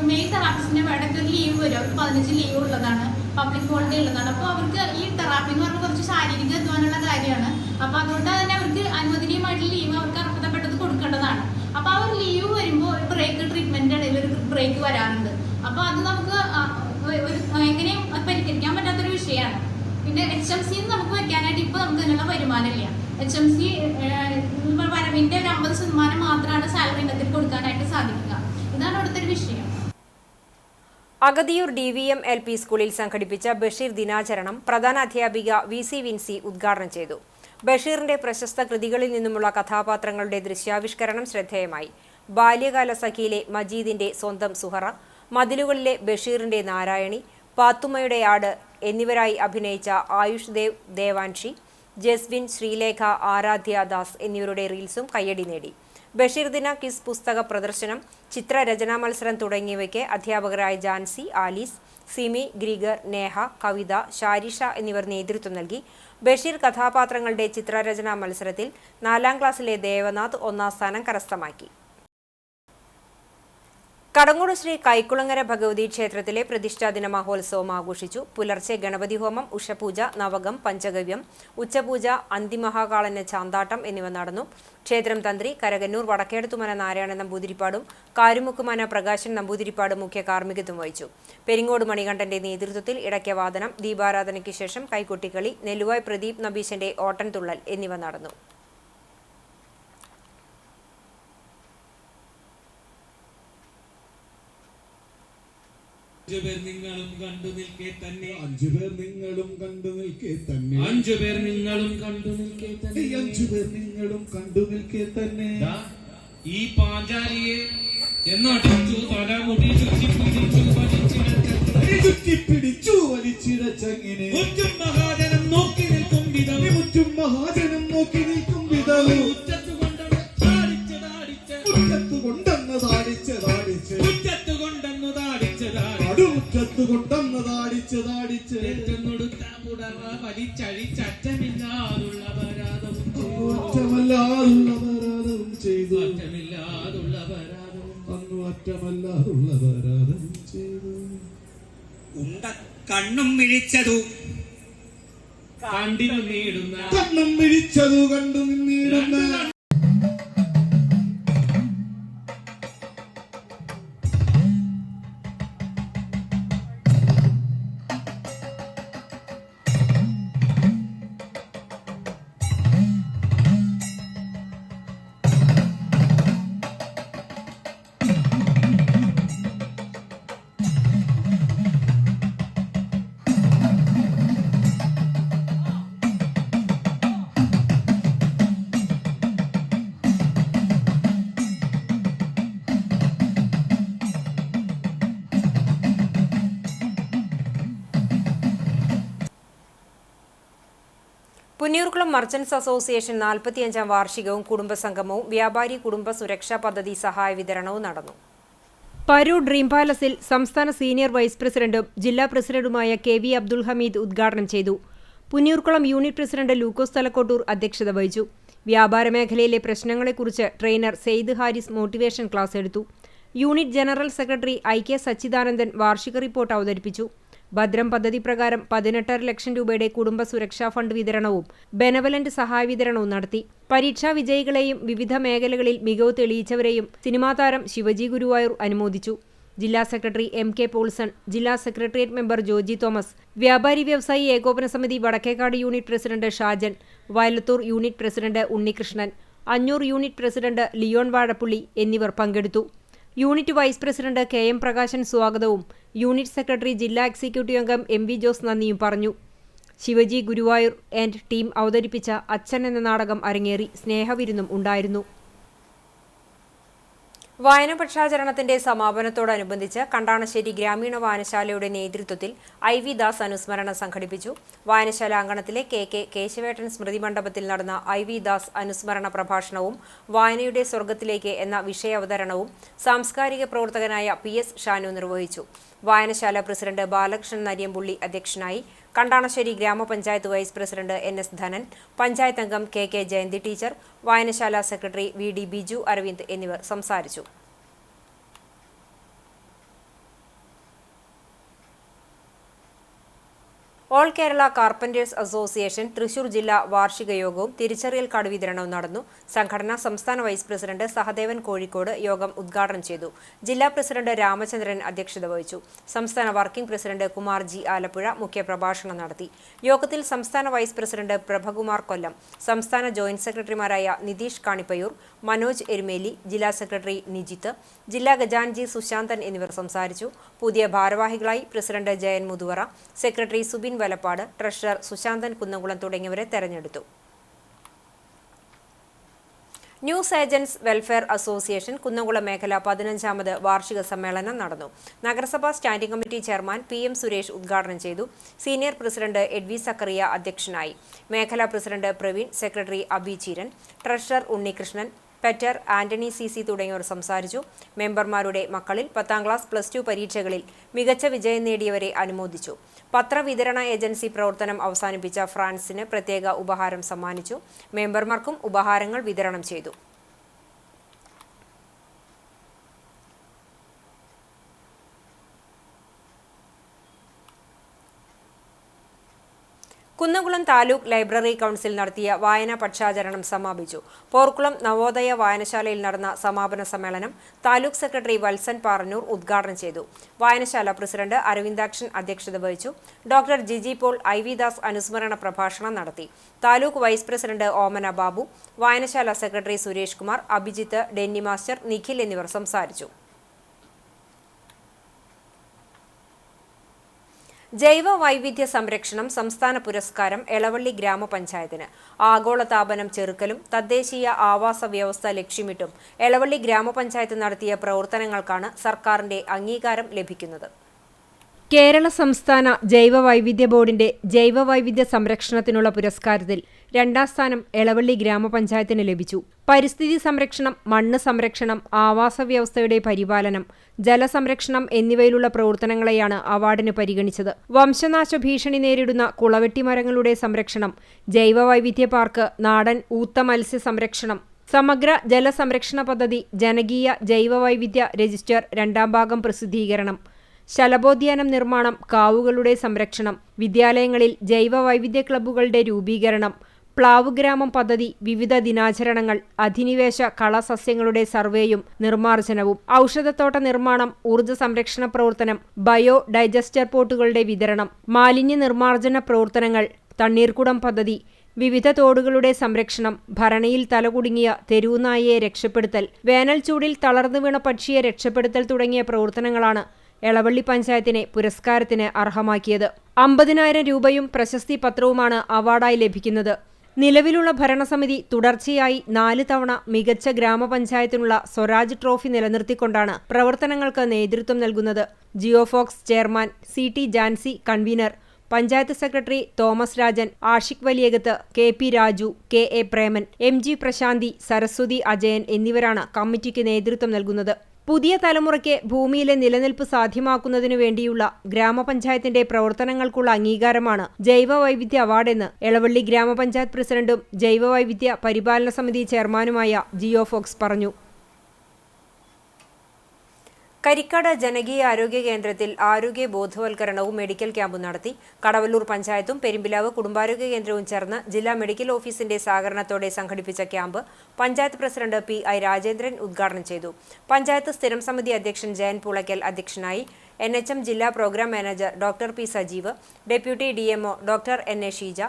മെയിൽ തെറാപ്പിസ്റ്റിന്റെ ഇടയ്ക്ക് ലീവ് വരും. 15 ലീവ് ഉള്ളതാണ്, പബ്ലിക് ഹോളിഡേ ഉള്ളതാണ്. അപ്പോൾ അവർക്ക് ഈ തെറാപ്പി എന്ന് പറഞ്ഞാൽ കുറച്ച് ശാരീരിക അധ്വാനമുള്ള കാര്യമാണ്. അപ്പോൾ അതുകൊണ്ട് തന്നെ അവർക്ക് അനുവദനീയമായിട്ടുള്ള ലീവ് അവർക്ക് അർഹതപ്പെട്ടത് കൊടുക്കേണ്ടതാണ്. അപ്പോൾ ആ ഒരു ലീവ് വരുമ്പോൾ ഒരു ബ്രേക്ക്, ട്രീറ്റ്മെന്റിന്റെ ഇടയിൽ ഒരു ബ്രേക്ക് വരാറുണ്ട്. അപ്പോൾ അത് നമുക്ക് എങ്ങനെയും പരിഹരിക്കാൻ പറ്റാത്തൊരു വിഷയമാണ്. പിന്നെ HMC നമുക്ക് വെക്കാനായിട്ട് ഇപ്പോൾ നമുക്ക് അതിനുള്ള വരുമാനമില്ല. HMC വരവിന്റെ ഒരു 50% മാത്രമാണ് സാലറി ഇനത്തിൽ കൊടുക്കാനായിട്ട് സാധിക്കുക. ഇതാണ് അവിടുത്തെ ഒരു വിഷയം. അഗതിയൂർ DVM LP സ്കൂളിൽ സംഘടിപ്പിച്ച ബഷീർ ദിനാചരണം പ്രധാന അധ്യാപിക VC വിൻസി ഉദ്ഘാടനം ചെയ്തു. ബഷീറിന്റെ പ്രശസ്ത കൃതികളിൽ നിന്നുമുള്ള കഥാപാത്രങ്ങളുടെ ദൃശ്യാവിഷ്കരണം ശ്രദ്ധേയമായി. ബാല്യകാല സഖിയിലെ മജീദിന്റെ സ്വന്തം സുഹറ, മതിലുകളിലെ ബഷീറിന്റെ നാരായണി, പാത്തുമ്മയുടെ ആട് എന്നിവരായി അഭിനയിച്ച ആയുഷ് ദേവ്, ദേവാൻഷി, ജസ്വിൻ, ശ്രീലേഖ, ആരാധ്യ ദാസ് എന്നിവരുടെ റീൽസും കയ്യടി നേടി. ബഷീർ ദിന ക്വിസ് പുസ്തക പ്രദർശനം, ചിത്രരചനാ മത്സരം തുടങ്ങിയവയ്ക്ക് അധ്യാപകരായ ജാൻസി, ആലീസ്, സിമി, ഗ്രിഗർ, നേഹ, കവിത, ഷാരിഷ എന്നിവർ നേതൃത്വം നൽകി. ബഷീർ കഥാപാത്രങ്ങളുടെ ചിത്രരചനാ മത്സരത്തിൽ 4ാം ക്ലാസ്സിലെ ദേവനാഥ് 1ാം സ്ഥാനം കരസ്ഥമാക്കി. കടങ്ങോട് ശ്രീ കൈക്കുളങ്ങര ഭഗവതി ക്ഷേത്രത്തിലെ പ്രതിഷ്ഠാദിന മഹോത്സവം ആഘോഷിച്ചു. പുലർച്ചെ ഗണപതി ഹോമം, ഉഷപൂജ, നവകം, പഞ്ചഗവ്യം, ഉച്ചപൂജ, അന്തിമഹാകാളന് ചാന്താട്ടം എന്നിവ നടന്നു. ക്ഷേത്രം തന്ത്രി കരകന്നൂർ വടക്കേടത്തുമന നാരായണൻ നമ്പൂതിരിപ്പാടും കാരുമുക്കുമന പ്രകാശൻ നമ്പൂതിരിപ്പാടും മുഖ്യ കാർമ്മികത്വം വഹിച്ചു. പെരിങ്ങോട് മണികണ്ഠന്റെ നേതൃത്വത്തിൽ ഇടയ്ക്കവാദനം, ദീപാരാധനയ്ക്ക് ശേഷം കൈകൊട്ടിക്കളി, നെല്ലുവായ് പ്രദീപ് നബീശന്റെ ഓട്ടൻതുള്ളൽ എന്നിവ നടന്നു. അഞ്ചുപേർ നിങ്ങളും കണ്ടു നിൽക്കെ തന്നെ ഈ പാഞ്ചാലിയെ എന്നടിച്ചു തലമുടി ചുറ്റിപ്പിടിച്ചു വലിച്ചിടച്ചങ്ങനെ മുറ്റും മഹാജനം നോക്കി നിൽക്കും വിധം കണ്ണും മിഴിച്ചതു കണ്ടു നിന്നിടുന്ന പുന്നയൂർകുളം മർച്ചന്റ്സ് അസോസിയേഷൻ 45-ാം വാർഷികവും കുടുംബസംഗമവും വ്യാപാരി കുടുംബ സുരക്ഷാ പദ്ധതി സഹായ വിതരണവും നടന്നു. പരൂർ ഡ്രീം പാലസിൽ സംസ്ഥാന സീനിയർ വൈസ് പ്രസിഡന്റും ജില്ലാ പ്രസിഡന്റുമായ KV അബ്ദുൽ ഹമീദ് ഉദ്ഘാടനം ചെയ്തു. പുന്നയൂർകുളം യൂണിറ്റ് പ്രസിഡന്റ് ലൂക്കോസ് തലക്കോട്ടൂർ അധ്യക്ഷത വഹിച്ചു. വ്യാപാര മേഖലയിലെ പ്രശ്നങ്ങളെക്കുറിച്ച് trainer Sayed Haris motivation class എടുത്തു. Unit general secretary IK Sachidanandan വാർഷിക റിപ്പോർട്ട് അവതരിപ്പിച്ചു. ഭദ്രം പദ്ധതി പ്രകാരം 18.5 ലക്ഷം രൂപയുടെ കുടുംബ സുരക്ഷാ ഫണ്ട് വിതരണവും ബെനവലന്റ് സഹായ വിതരണവും നടത്തി. പരീക്ഷാ വിജയികളെയും വിവിധ മേഖലകളിൽ മികവ് തെളിയിച്ചവരെയും സിനിമാ താരം ശിവജി ഗുരുവായൂർ അനുമോദിച്ചു. ജില്ലാ സെക്രട്ടറി MK പോൾസൺ, ജില്ലാ സെക്രട്ടേറിയറ്റ് മെമ്പർ ജോജി തോമസ്, വ്യാപാരി വ്യവസായി ഏകോപന സമിതി Vadakkekad unit president Shajan, Vayalathur unit president Unnikrishnan, Anjoor unit president Leon Vazhappully എന്നിവർ പങ്കെടുത്തു. Unit vice president KM Prakashan സ്വാഗതവും യൂണിറ്റ് സെക്രട്ടറി ജില്ലാ എക്സിക്യൂട്ടീവ് അംഗം MV ജോസ് നന്ദിയും പറഞ്ഞു. ശിവജി ഗുരുവായൂർ ആൻഡ് ടീം അവതരിപ്പിച്ച അച്ഛൻ എന്ന നാടകം അരങ്ങേറി. സ്നേഹവിരുന്നും ഉണ്ടായിരുന്നു. വായന പക്ഷാചരണത്തിന്റെ സമാപനത്തോടനുബന്ധിച്ച് കണ്ടാണശ്ശേരി ഗ്രാമീണ വായനശാലയുടെ നേതൃത്വത്തിൽ IV ദാസ് അനുസ്മരണം സംഘടിപ്പിച്ചു. വായനശാല അങ്കണത്തിലെ KK കേശവേട്ടൻ സ്മൃതി മണ്ഡപത്തിൽ നടന്ന IV ദാസ് അനുസ്മരണ പ്രഭാഷണവും വായനയുടെ സ്വർഗത്തിലേക്ക് എന്ന വിഷയാവതരണവും സാംസ്കാരിക പ്രവർത്തകനായ PS ഷാനു നിർവഹിച്ചു. വായനശാല പ്രസിഡന്റ് ബാലകൃഷ്ണൻ നരിയമ്പുള്ളി അധ്യക്ഷനായി. കണ്ടാണശ്ശേരി ഗ്രാമപഞ്ചായത്ത് vice president NS Dhanan, panchayat അംഗം KK ജയന്തി ടീച്ചർ, വായനശാല സെക്രട്ടറി VD ബിജു അരവിന്ദ് എന്നിവർ സംസാരിച്ചു. All Kerala carpenters association Thrissur ജില്ലാ വാർഷിക യോഗവും തിരിച്ചറിയൽ കാർഡ് വിതരണവും നടന്നു. സംഘടന സംസ്ഥാന വൈസ് പ്രസിഡന്റ് സഹദേവൻ കോഴിക്കോട് യോഗം ഉദ്ഘാടനം ചെയ്തു. ജില്ലാ പ്രസിഡന്റ് രാമചന്ദ്രൻ അധ്യക്ഷത വഹിച്ചു. സംസ്ഥാന working president Kumar G Alappuzha മുഖ്യപ്രഭാഷണം നടത്തി. യോഗത്തിൽ സംസ്ഥാന വൈസ് പ്രസിഡന്റ് പ്രഭകുമാർ കൊല്ലം, സംസ്ഥാന ജോയിന്റ് സെക്രട്ടറിമാരായ നിതീഷ് കാണിപ്പയൂർ, മനോജ് എരുമേലി, ജില്ലാ സെക്രട്ടറി നിജിത്ത്, ജില്ലാ ഖജാൻജി സുശാന്തൻ എന്നിവർ സംസാരിച്ചു. പുതിയ ഭാരവാഹികളായി president Jayan Muthuvara, secretary Subin Valappad, treasurer Sushanthan Kunnamkulam തുടങ്ങിയവരെ തെരഞ്ഞെടുത്തു. News agents welfare association Kunnamkulam മേഖല 15ാമത് വാർഷിക സമ്മേളനം നടന്നു. നഗരസഭാ standing committee chairman PM Suresh ഉദ്ഘാടനം ചെയ്തു. സീനിയർ പ്രസിഡന്റ് എഡ്വി സക്കറിയ അധ്യക്ഷനായി. മേഖലാ president Praveen, secretary Abi Cheeran, treasurer Unnikrishnan, Peter, Antony CC തുടങ്ങിയവർ സംസാരിച്ചു. മെമ്പർമാരുടെ മക്കളിൽ 10ാം ക്ലാസ് +2 പരീക്ഷകളിൽ മികച്ച വിജയം നേടിയവരെ അനുമോദിച്ചു. പത്രവിതരണ ഏജൻസി പ്രവർത്തനം അവസാനിപ്പിച്ച ഫ്രാൻസിന് പ്രത്യേക ഉപഹാരം സമ്മാനിച്ചു. മെമ്പർമാർക്കും ഉപഹാരങ്ങൾ വിതരണം ചെയ്തു. കുന്നംകുളം താലൂക്ക് ലൈബ്രറി കൗൺസിൽ നടത്തിയ വായനാ പക്ഷാചരണം സമാപിച്ചു. പോർക്കുളം നവോദയ വായനശാലയിൽ നടന്ന സമാപന സമ്മേളനം താലൂക്ക് സെക്രട്ടറി വത്സൻ പാറന്നൂർ ഉദ്ഘാടനം ചെയ്തു. വായനശാല പ്രസിഡന്റ് അരവിന്ദാക്ഷൻ അധ്യക്ഷത വഹിച്ചു. ഡോക്ടർ ജിജി പോൾ IV ദാസ് അനുസ്മരണ പ്രഭാഷണം നടത്തി. താലൂക്ക് വൈസ് പ്രസിഡന്റ് ഓമന ബാബു, വായനശാല സെക്രട്ടറി സുരേഷ് കുമാർ, അഭിജിത്ത്, ഡെന്നി മാസ്റ്റർ, നിഖിൽ എന്നിവർ സംസാരിച്ചു. ജൈവ വൈവിധ്യ സംരക്ഷണം സംസ്ഥാന പുരസ്കാരം എളവള്ളി ഗ്രാമപഞ്ചായത്തിന്. ആഗോളതാപനം ചെറുക്കലും തദ്ദേശീയ ആവാസ വ്യവസ്ഥ ലക്ഷ്യമിട്ടും എളവള്ളി ഗ്രാമപഞ്ചായത്ത് നടത്തിയ പ്രവർത്തനങ്ങൾക്കാണ് സർക്കാരിന്റെ അംഗീകാരം ലഭിക്കുന്നത്. കേരള സംസ്ഥാന ജൈവ വൈവിധ്യ ബോർഡിന്റെ ജൈവ വൈവിധ്യ സംരക്ഷണത്തിനുള്ള പുരസ്കാരത്തിൽ 2ാം സ്ഥാനം എളവള്ളി ഗ്രാമപഞ്ചായത്തിന് ലഭിച്ചു. പരിസ്ഥിതി സംരക്ഷണം, മണ്ണ് സംരക്ഷണം, ആവാസ വ്യവസ്ഥയുടെ പരിപാലനം, ജലസംരക്ഷണം എന്നിവയിലുള്ള പ്രവർത്തനങ്ങളെയാണ് അവാർഡിന് പരിഗണിച്ചത്. വംശനാശ ഭീഷണി നേരിടുന്ന കുളവെട്ടിമരങ്ങളുടെ സംരക്ഷണം, ജൈവ വൈവിധ്യ പാർക്ക്, നാടൻ ഊത്ത മത്സ്യ സംരക്ഷണം, സമഗ്ര ജലസംരക്ഷണ പദ്ധതി, ജനകീയ ജൈവ വൈവിധ്യ രജിസ്റ്റർ 2ാം ഭാഗം പ്രസിദ്ധീകരണം, ശലഭോദ്യാനം നിർമ്മാണം, കാവുകളുടെ സംരക്ഷണം, വിദ്യാലയങ്ങളിൽ ജൈവ വൈവിധ്യ ക്ലബ്ബുകളുടെ രൂപീകരണം, പ്ലാവുഗ്രാമം പദ്ധതി, വിവിധ ദിനാചരണങ്ങൾ, അധിനിവേശ കളസസ്യങ്ങളുടെ സർവേയും നിർമ്മാർജ്ജനവും, ഔഷധത്തോട്ട നിർമ്മാണം, ഊർജ്ജ സംരക്ഷണ പ്രവർത്തനം, ബയോ ഡൈജസ്റ്റർ പോട്ടുകളുടെ വിതരണം, മാലിന്യ നിർമ്മാർജ്ജന പ്രവർത്തനങ്ങൾ, തണ്ണീർക്കുടം പദ്ധതി, വിവിധ തോടുകളുടെ സംരക്ഷണം, ഭരണിയിൽ തലകുടുങ്ങിയ തെരുവുനായയെ രക്ഷപ്പെടുത്തൽ, വേനൽ ചൂടിൽ തളർന്നു വീണ പക്ഷിയെ രക്ഷപ്പെടുത്തൽ തുടങ്ങിയ പ്രവർത്തനങ്ങളാണ് എളവള്ളി പഞ്ചായത്തിനെ പുരസ്കാരത്തിന് അർഹമാക്കിയത്. 50,000 രൂപയും പ്രശസ്തി പത്രവുമാണ് അവാർഡായി ലഭിക്കുന്നത്. നിലവിലുള്ള ഭരണസമിതി തുടർച്ചയായി 4 തവണ മികച്ച ഗ്രാമപഞ്ചായത്തിനുള്ള സ്വരാജ് ട്രോഫി നിലനിർത്തിക്കൊണ്ടാണ് പ്രവർത്തനങ്ങൾക്ക് നേതൃത്വം നൽകുന്നത്. Geofox chairman CT Jansi convenor, panchayat secretary Thomas Rajan, Ashiq Valiyakath, KP Raju, KA Preman, MG Prashanthi, Saraswathi Ajayan എന്നിവരാണ് കമ്മിറ്റിക്ക് നേതൃത്വം നൽകുന്നത്. പുതിയ തലമുറയ്ക്ക് ഭൂമിയിലെ നിലനിൽപ്പ് സാധ്യമാക്കുന്നതിനു വേണ്ടിയുള്ള ഗ്രാമപഞ്ചായത്തിന്റെ പ്രവർത്തനങ്ങൾക്കുള്ള അംഗീകാരമാണ് ജൈവ വൈവിധ്യ അവാർഡെന്ന് എളവള്ളി ഗ്രാമപഞ്ചായത്ത് പ്രസിഡന്റും ജൈവ വൈവിധ്യ പരിപാലന സമിതി ചെയർമാനുമായ ജിയോഫോക്സ് പറഞ്ഞു. കരിക്കാട് ജനകീയ ആരോഗ്യ കേന്ദ്രത്തിൽ ആരോഗ്യ ബോധവൽക്കരണവും മെഡിക്കൽ ക്യാമ്പും നടത്തി. കടവല്ലൂർ പഞ്ചായത്തും പെരുമ്പിലാവ് കുടുംബാരോഗ്യ കേന്ദ്രവും ചേർന്ന് ജില്ലാ മെഡിക്കൽ ഓഫീസിന്റെ സഹകരണത്തോടെ സംഘടിപ്പിച്ച camp panchayat president PI Rajendran ഉദ്ഘാടനം ചെയ്തു. പഞ്ചായത്ത് സ്ഥിരം സമിതി അധ്യക്ഷൻ ജയൻ പൂളയ്ക്കൽ അധ്യക്ഷനായി. NHM ജില്ലാ program manager doctor P Sajeev, deputy DMO doctor NA Sheeja,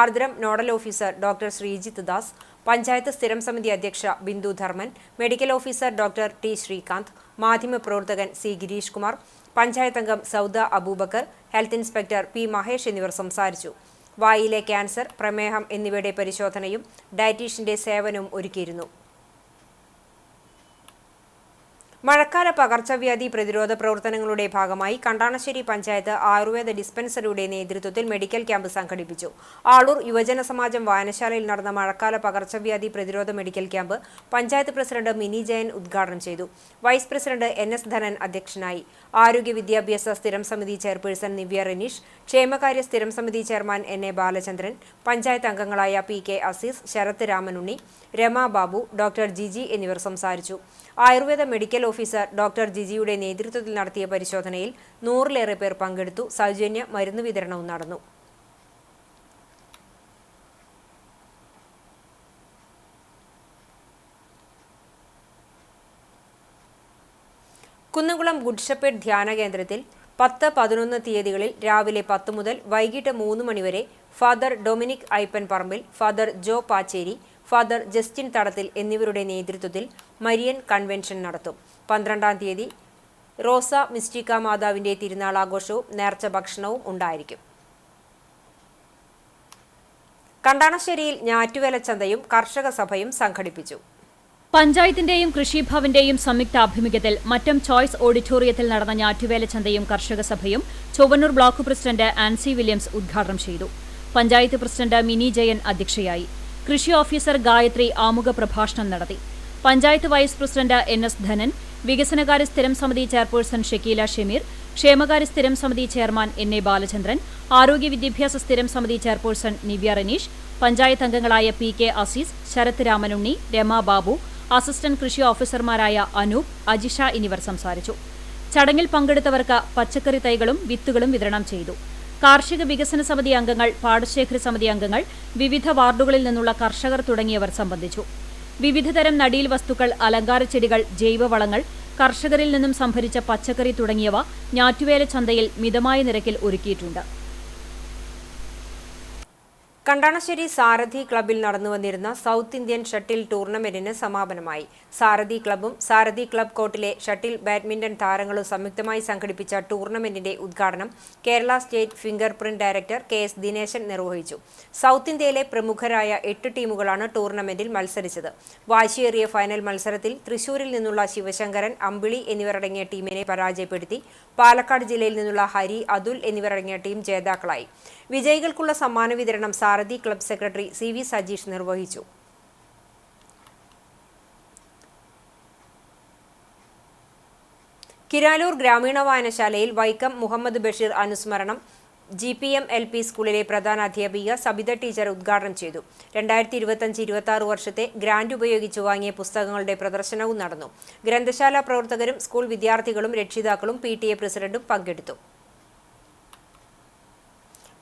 Aardram nodal officer doctor Sreejith Das, panchayat സ്ഥിരം സമിതി അധ്യക്ഷ Bindu Dharman, medical officer doctor T Sreekanth, മാധ്യമപ്രവർത്തകൻ C ഗിരീഷ് കുമാർ, പഞ്ചായത്ത് അംഗം Sauda Aboobacker, health inspector P Mahesh എന്നിവർ സംസാരിച്ചു. വായിലെ ക്യാൻസർ, പ്രമേഹം എന്നിവയുടെ പരിശോധനയും ഡയറ്റീഷ്യന്റെ സേവനവും ഒരുക്കിയിരുന്നു. മഴക്കാല പകർച്ചവ്യാധി പ്രതിരോധ പ്രവർത്തനങ്ങളുടെ ഭാഗമായി കണ്ടാണശ്ശേരി പഞ്ചായത്ത് ആയുർവേദ ഡിസ്പെൻസറിയുടെ നേതൃത്വത്തിൽ മെഡിക്കൽ ക്യാമ്പ് സംഘടിപ്പിച്ചു. ആളൂർ യുവജന സമാജം വായനശാലയിൽ നടന്ന മഴക്കാല പകർച്ചവ്യാധി പ്രതിരോധ medical camp panchayat president mini Jayan ഉദ്ഘാടനം ചെയ്തു. വൈസ് പ്രസിഡന്റ് NS ധനൻ അധ്യക്ഷനായി. ആരോഗ്യ വിദ്യാഭ്യാസ സ്ഥിരം സമിതി ചെയർപേഴ്സൺ നിവ്യ റനീഷ്, ക്ഷേമകാര്യ സ്ഥിരം സമിതി ചെയർമാൻ NA ബാലചന്ദ്രൻ, പഞ്ചായത്ത് അംഗങ്ങളായ PK അസീസ്, ശരത് രാമനുണ്ണി, രമ ബാബു, ഡോക്ടർ ജിജി എന്നിവർ സംസാരിച്ചു. ആയുർവേദ മെഡിക്കൽ ഓഫീസർ ഡോക്ടർ ജിജിയുടെ നേതൃത്വത്തിൽ നടത്തിയ പരിശോധനയിൽ 100-ലേറെ പേർ പങ്കെടുത്തു. സൗജന്യ മരുന്ന് വിതരണവും നടന്നു. കുന്നംകുളം ഗുഡ് ഷെപ്പേർഡ് ധ്യാന കേന്ദ്രത്തിൽ 10-11 തീയതികളിൽ രാവിലെ 10 മുതൽ വൈകിട്ട് 3 മണിവരെ ഫാദർ ഡൊമിനിക് ഐപ്പൻ പറമ്പിൽ, ഫാദർ ജോ പാച്ചേരി, ഫാദർ ജസ്റ്റിൻ തടത്തിൽ എന്നിവരുടെ നേതൃത്വത്തിൽ മരിയൻ കൺവെൻഷൻ നടത്തും. 12-ാം തീയതി റോസ മിസ്റ്റിക്ക മാതാവിന്റെ തിരുനാളാഘോഷവും നേർച്ച ഭക്ഷണവും ഉണ്ടായിരിക്കും. കണ്ടാണശ്ശേരിയിൽ ഞാറ്റുവേല ചന്തയും കർഷക സഭയും സംഘടിപ്പിച്ചു. പഞ്ചായത്തിന്റെയും കൃഷിഭവന്റെയും സംയുക്താഭിമുഖ്യത്തിൽ മറ്റം ചോയ്സ് ഓഡിറ്റോറിയത്തിൽ നടന്ന ഞാറ്റുവേല ചന്തയും കർഷക സഭയും Chowwannur block president Ancy Williams ഉദ്ഘാടനം ചെയ്തു. പഞ്ചായത്ത് പ്രസിഡന്റ് മിനി ജയൻ അധ്യക്ഷയായി. കൃഷി ഓഫീസർ ഗായത്രി ആമുഖ പ്രഭാഷണം നടത്തി. Panchayat vice president NS Dhanan, വികസനകാര്യ സ്ഥിരം സമിതി ചെയർപേഴ്സൺ ഷക്കീല ഷമീർ, ക്ഷേമകാര്യ സ്ഥിരം സമിതി ചെയർമാൻ NA ബാലചന്ദ്രൻ, ആരോഗ്യ വിദ്യാഭ്യാസ സ്ഥിരം സമിതി ചെയർപേഴ്സൺ നിവ്യ റനീഷ്, പഞ്ചായത്ത് അംഗങ്ങളായ PK അസീസ്, ശരത് രാമനുണ്ണി, രമ ബാബു, അസിസ്റ്റന്റ് കൃഷി ഓഫീസർമാരായ അനൂപ്, അജിഷ എന്നിവർ സംസാരിച്ചു. ചടങ്ങിൽ പങ്കെടുത്തവർക്ക് പച്ചക്കറി തൈകളും വിത്തുകളും വിതരണം ചെയ്തു. കാർഷിക വികസന സമിതി അംഗങ്ങൾ, പാടശേഖര സമിതി അംഗങ്ങൾ, വിവിധ വാർഡുകളിൽ നിന്നുള്ള കർഷകർ തുടങ്ങിയവർ സംബന്ധിച്ചു. വിവിധതരം നടീൽ വസ്തുക്കൾ, അലങ്കാരച്ചെടികൾ, ജൈവവളങ്ങൾ, കർഷകരിൽ നിന്നും സംഭരിച്ച പച്ചക്കറി തുടങ്ങിയവ ഞാറ്റുവേല ചന്തയിൽ മിതമായ നിരക്കിൽ ഒരുക്കിയിട്ടുണ്ട്. കണ്ടാണശ്ശേരി സാരഥി ക്ലബ്ബിൽ നടന്നുവന്നിരുന്ന സൗത്ത് ഇന്ത്യൻ ഷട്ടിൽ ടൂർണമെന്റിന് സമാപനമായി. സാരഥി ക്ലബ്ബും സാരഥി ക്ലബ് കോർട്ടിലെ ഷട്ടിൽ ബാഡ്മിന്റൺ താരങ്ങളും സംയുക്തമായി സംഘടിപ്പിച്ച ടൂർണമെന്റിന്റെ ഉദ്ഘാടനം Kerala state finger print director KS Dineshan നിർവഹിച്ചു. സൗത്ത് ഇന്ത്യയിലെ പ്രമുഖരായ 8 ടീമുകളാണ് ടൂർണമെന്റിൽ മത്സരിച്ചത്. വാശിയേറിയ ഫൈനൽ മത്സരത്തിൽ തൃശൂരിൽ നിന്നുള്ള ശിവശങ്കരൻ, അമ്പിളി എന്നിവരടങ്ങിയ ടീമിനെ പരാജയപ്പെടുത്തി പാലക്കാട് ജില്ലയിൽ നിന്നുള്ള ഹരി, അതുൽ എന്നിവരടങ്ങിയ ടീം ജേതാക്കളായി. വിജയികൾക്കുള്ള സമ്മാന വിതരണം സാരഥി ക്ലബ് സെക്രട്ടറി CV സജീഷ് നിർവഹിച്ചു. കിരാലൂർ ഗ്രാമീണ വായനശാലയിൽ വൈക്കം മുഹമ്മദ് ബഷീർ അനുസ്മരണം GPM LP സ്കൂളിലെ പ്രധാനാധ്യാപിക സബിത ടീച്ചർ ഉദ്ഘാടനം ചെയ്തു. 2025-26 വർഷത്തെ ഗ്രാന്റ് ഉപയോഗിച്ച് വാങ്ങിയ പുസ്തകങ്ങളുടെ പ്രദർശനവും നടന്നു. ഗ്രന്ഥശാല പ്രവർത്തകരും സ്കൂൾ വിദ്യാർത്ഥികളും രക്ഷിതാക്കളും PTA പ്രസിഡന്റും പങ്കെടുത്തു.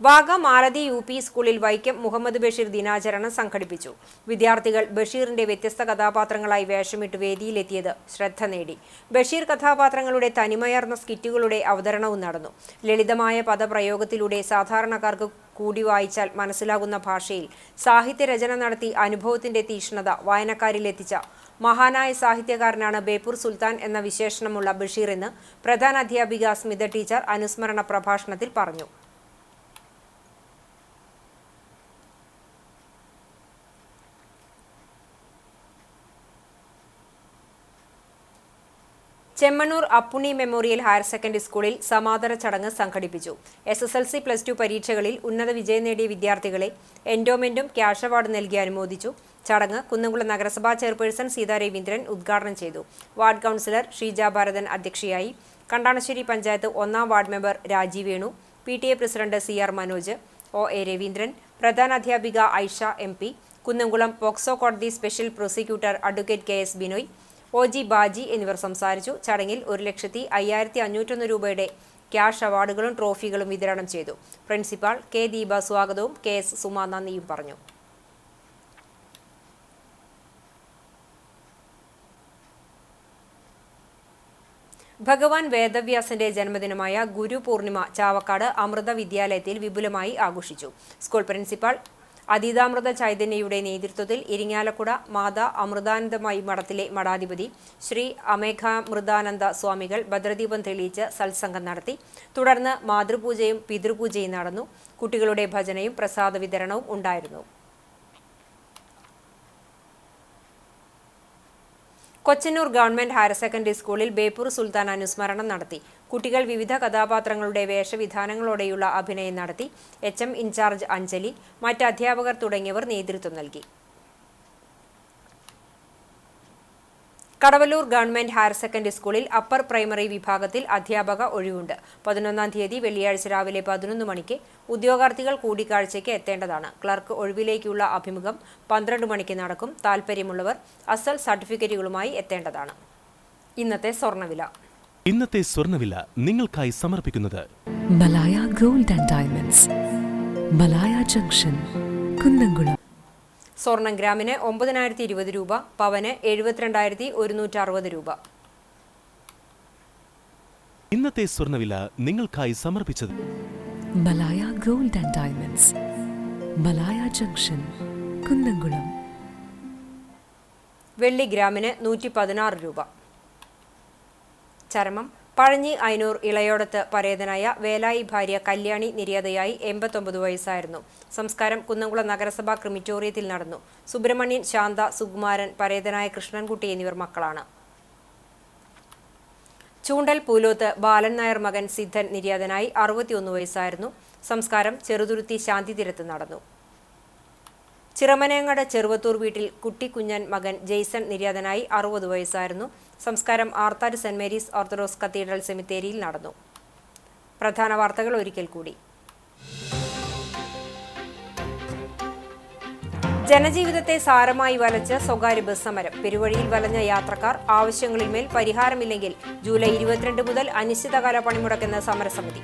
വാഗ മാലതി UP സ്കൂളിൽ വൈക്കം മുഹമ്മദ് ബഷീർ ദിനാചരണം സംഘടിപ്പിച്ചു. വിദ്യാർത്ഥികൾ ബഷീറിന്റെ വ്യത്യസ്ത കഥാപാത്രങ്ങളായി വേഷമിട്ട് വേദിയിലെത്തിയത് ശ്രദ്ധ നേടി. ബഷീർ കഥാപാത്രങ്ങളുടെ തനിമയാർന്ന സ്കിറ്റുകളുടെ അവതരണവും നടന്നു. ലളിതമായ പദപ്രയോഗത്തിലൂടെ സാധാരണക്കാർക്ക് കൂടി വായിച്ചാൽ മനസ്സിലാകുന്ന ഭാഷയിൽ സാഹിത്യരചന നടത്തി അനുഭവത്തിന്റെ തീക്ഷ്ണത വായനക്കാരിലെത്തിച്ച മഹാനായ സാഹിത്യകാരനാണ് ബേപ്പൂർ സുൽത്താൻ എന്ന വിശേഷണമുള്ള ബഷീർ എന്ന് പ്രധാനാധ്യാപിക സ്മിത ടീച്ചർ അനുസ്മരണ പ്രഭാഷണത്തിൽ പറഞ്ഞു. Chemmanur Appunni memorial higher secondary സ്കൂളിൽ സമാദര ചടങ്ങ് സംഘടിപ്പിച്ചു. SSLC +2 പരീക്ഷകളിൽ ഉന്നത വിജയം നേടിയ വിദ്യാർത്ഥികളെ എൻഡോമെന്റും ക്യാഷ് അവാർഡ് നൽകി അനുമോദിച്ചു. ചടങ്ങ് കുന്നംകുളം നഗരസഭാ ചെയർപേഴ്സൺ സീതാ രവീന്ദ്രൻ ഉദ്ഘാടനം ചെയ്തു. വാർഡ് കൗൺസിലർ ഷീജ ഭാരതൻ അധ്യക്ഷയായി. കണ്ടാണശ്ശേരി പഞ്ചായത്ത് 1-ാം ward member Raji Venu, PTA president CR Manoj, OA Raveendran, പ്രധാനാധ്യാപിക ഐഷ MP, കുന്നംകുളം പോക്സോ കോടതി special prosecutor advocate KS Binoy, OG Baji എന്നിവർ സംസാരിച്ചു. ചടങ്ങിൽ 1,05,501 രൂപയുടെ ക്യാഷ് അവാർഡുകളും ട്രോഫികളും വിതരണം ചെയ്തു. പ്രിൻസിപ്പാൾ K ദീപ സ്വാഗതവും KS സുമ നന്ദിയും പറഞ്ഞു. ഭഗവാൻ വേദവ്യാസന്റെ ജന്മദിനമായ ഗുരുപൂർണിമ ചാവക്കാട് അമൃത വിദ്യാലയത്തിൽ വിപുലമായി ആഘോഷിച്ചു. സ്കൂൾ പ്രിൻസിപ്പാൾ അതീതാമൃത ചൈതന്യയുടെ നേതൃത്വത്തിൽ ഇരിങ്ങാലക്കുട മാതാ അമൃതാനന്ദമയി മഠത്തിലെ മഠാധിപതി ശ്രീ അമേഘാമൃതാനന്ദ സ്വാമികൾ ഭദ്രദീപം തെളിയിച്ച് സത്സംഗം നടത്തി. തുടർന്ന് മാതൃപൂജയും പിതൃപൂജയും നടന്നു. കുട്ടികളുടെ ഭജനയും പ്രസാദ വിതരണവും ഉണ്ടായിരുന്നു. കൊച്ചന്നൂർ ഗവൺമെന്റ് ഹയർ സെക്കൻഡറി സ്കൂളിൽ ബേപ്പൂർ സുൽത്താൻ അനുസ്മരണം നടത്തി. കുട്ടികൾ വിവിധ കഥാപാത്രങ്ങളുടെ വേഷവിധാനങ്ങളോടെയുള്ള അഭിനയം നടത്തി. HM ഇൻചാർജ് അഞ്ജലി, മറ്റ് അധ്യാപകർ തുടങ്ങിയവർ നേതൃത്വം നൽകി. കടവല്ലൂർ ഗവൺമെന്റ് ഹയർ സെക്കൻഡറി സ്കൂളിൽ അപ്പർ പ്രൈമറി വിഭാഗത്തിൽ അധ്യാപക ഒഴിവുണ്ട്. 11-ാം തീയതി വെള്ളിയാഴ്ച രാവിലെ 11 മണിക്ക് ഉദ്യോഗാർത്ഥികൾ കൂടിക്കാഴ്ചയ്ക്ക് എത്തേണ്ടതാണ്. ക്ലർക്ക് ഒഴിവിലേക്കുള്ള അഭിമുഖം 12 മണിക്ക് നടക്കും. താൽപ്പര്യമുള്ളവർ അസൽ സർട്ടിഫിക്കറ്റുകളുമായി എത്തേണ്ടതാണ്. ഇന്നത്തെ സ്വർണ്ണവില നിങ്ങൾക്കായി സമർപ്പിക്കുന്നത് Malaya gold and diamonds, Malaya junction, Kunnamkulam. സ്വർണം ഗ്രാമിന് 9,020 രൂപ, പവന് 72,160 രൂപ. ഇന്നത്തെ സ്വർണ്ണവില നിങ്ങൾക്കായി സമർപ്പിച്ചത് Malaya gold and diamonds, Malaya junction, Kunnamkulam. വെള്ളി ഗ്രാമിന് 116 രൂപ. ചരമം പഴഞ്ഞി അയനൂർ ഇളയോടത്ത് പരേതനായ വേലായി ഭാര്യ കല്യാണി നിര്യാതയായി 89 വയസ്സായിരുന്നു. സംസ്കാരം കുന്നംകുളം നഗരസഭാ ക്രിമിറ്റോറിയത്തിൽ നടന്നു. സുബ്രഹ്മണ്യൻ, ശാന്ത, സുകുമാരൻ, പരേതനായ കൃഷ്ണൻകുട്ടി എന്നിവർ മക്കളാണ്. ചൂണ്ടൽ പൂലോത്ത് ബാലൻ നായർ മകൻ സിദ്ധൻ നിര്യാതനായി 61 വയസ്സായിരുന്നു. സംസ്കാരം ചെറുതുരുത്തി ശാന്തിതീരത്ത് നടന്നു. ചിറമനേങ്ങാട് ചെറുവത്തൂർ വീട്ടിൽ കുട്ടിക്കുഞ്ഞൻ മകൻ ജെയ്സൺ നിര്യാതനായി 60 വയസ്സായിരുന്നു. സംസ്കാരം Arthat saint Mary's orthodox cathedral സെമിത്തേരിയിൽ നടന്നു. പ്രധാന വാർത്തകൾ ഒരിക്കൽ കൂടി. ജനജീവിതത്തെ സാരമായി വലച്ച് സ്വകാര്യ ബസ് സമരം. പെരുവഴിയിൽ വലഞ്ഞ യാത്രക്കാർ. ആവശ്യങ്ങളിന്മേൽ പരിഹാരമില്ലെങ്കിൽ ജൂലൈ 22 മുതൽ അനിശ്ചിതകാല പണിമുടക്കെന്ന് സമരസമിതി.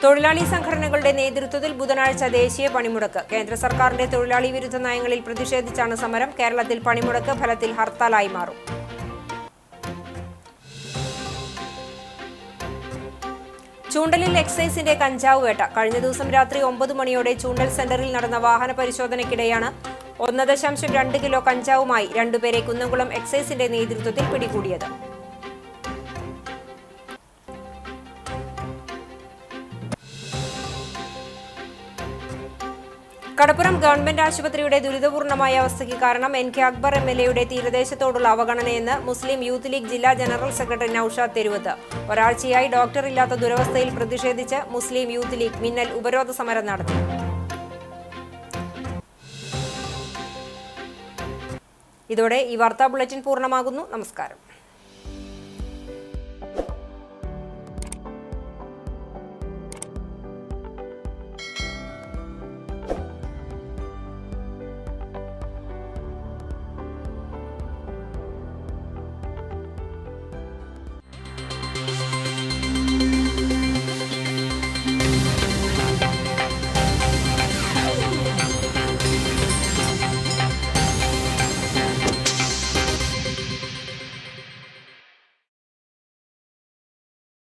തൊഴിലാളി സംഘടനകളുടെ നേതൃത്വത്തിൽ ബുധനാഴ്ച ദേശീയ പണിമുടക്ക്. കേന്ദ്ര സർക്കാരിന്റെ തൊഴിലാളി വിരുദ്ധ നയങ്ങളിൽ പ്രതിഷേധിച്ചാണ് സമരം. കേരളത്തിൽ പണിമുടക്ക് ഫലത്തിൽ ഹർത്താലായി മാറും. ചൂണ്ടലിൽ എക്സൈസിന്റെ കഞ്ചാവ് വേട്ട. കഴിഞ്ഞ ദിവസം രാത്രി 9 മണിയോടെ ചൂണ്ടൽ സെന്ററിൽ നടന്ന വാഹന പരിശോധനയ്ക്കിടെയാണ് 1.2 കിലോ കഞ്ചാവുമായി രണ്ടുപേരെ കുന്നംകുളം എക്സൈസിന്റെ നേതൃത്വത്തിൽ പിടികൂടിയത്. കടപ്പുറം ഗവൺമെന്റ് ആശുപത്രിയുടെ ദുരിതപൂർണമായ അവസ്ഥയ്ക്ക് കാരണം NK അക്ബർ MLAയുടെ തീരദേശത്തോടുള്ള അവഗണനയെന്ന് മുസ്ലിം യൂത്ത് ലീഗ് ജില്ലാ ജനറൽ സെക്രട്ടറി നൌഷാദ് തെരുവത്ത്. ഒരാഴ്ചയായി ഡോക്ടർ ഇല്ലാത്ത ദുരവസ്ഥയിൽ പ്രതിഷേധിച്ച് മുസ്ലിം യൂത്ത് ലീഗ് മിന്നൽ ഉപരോധ സമരം നടത്തി. ഇതോടെ ഈ വാർത്താ ബുള്ളറ്റിൻ പൂർണ്ണമാകുന്നു. നമസ്കാരം.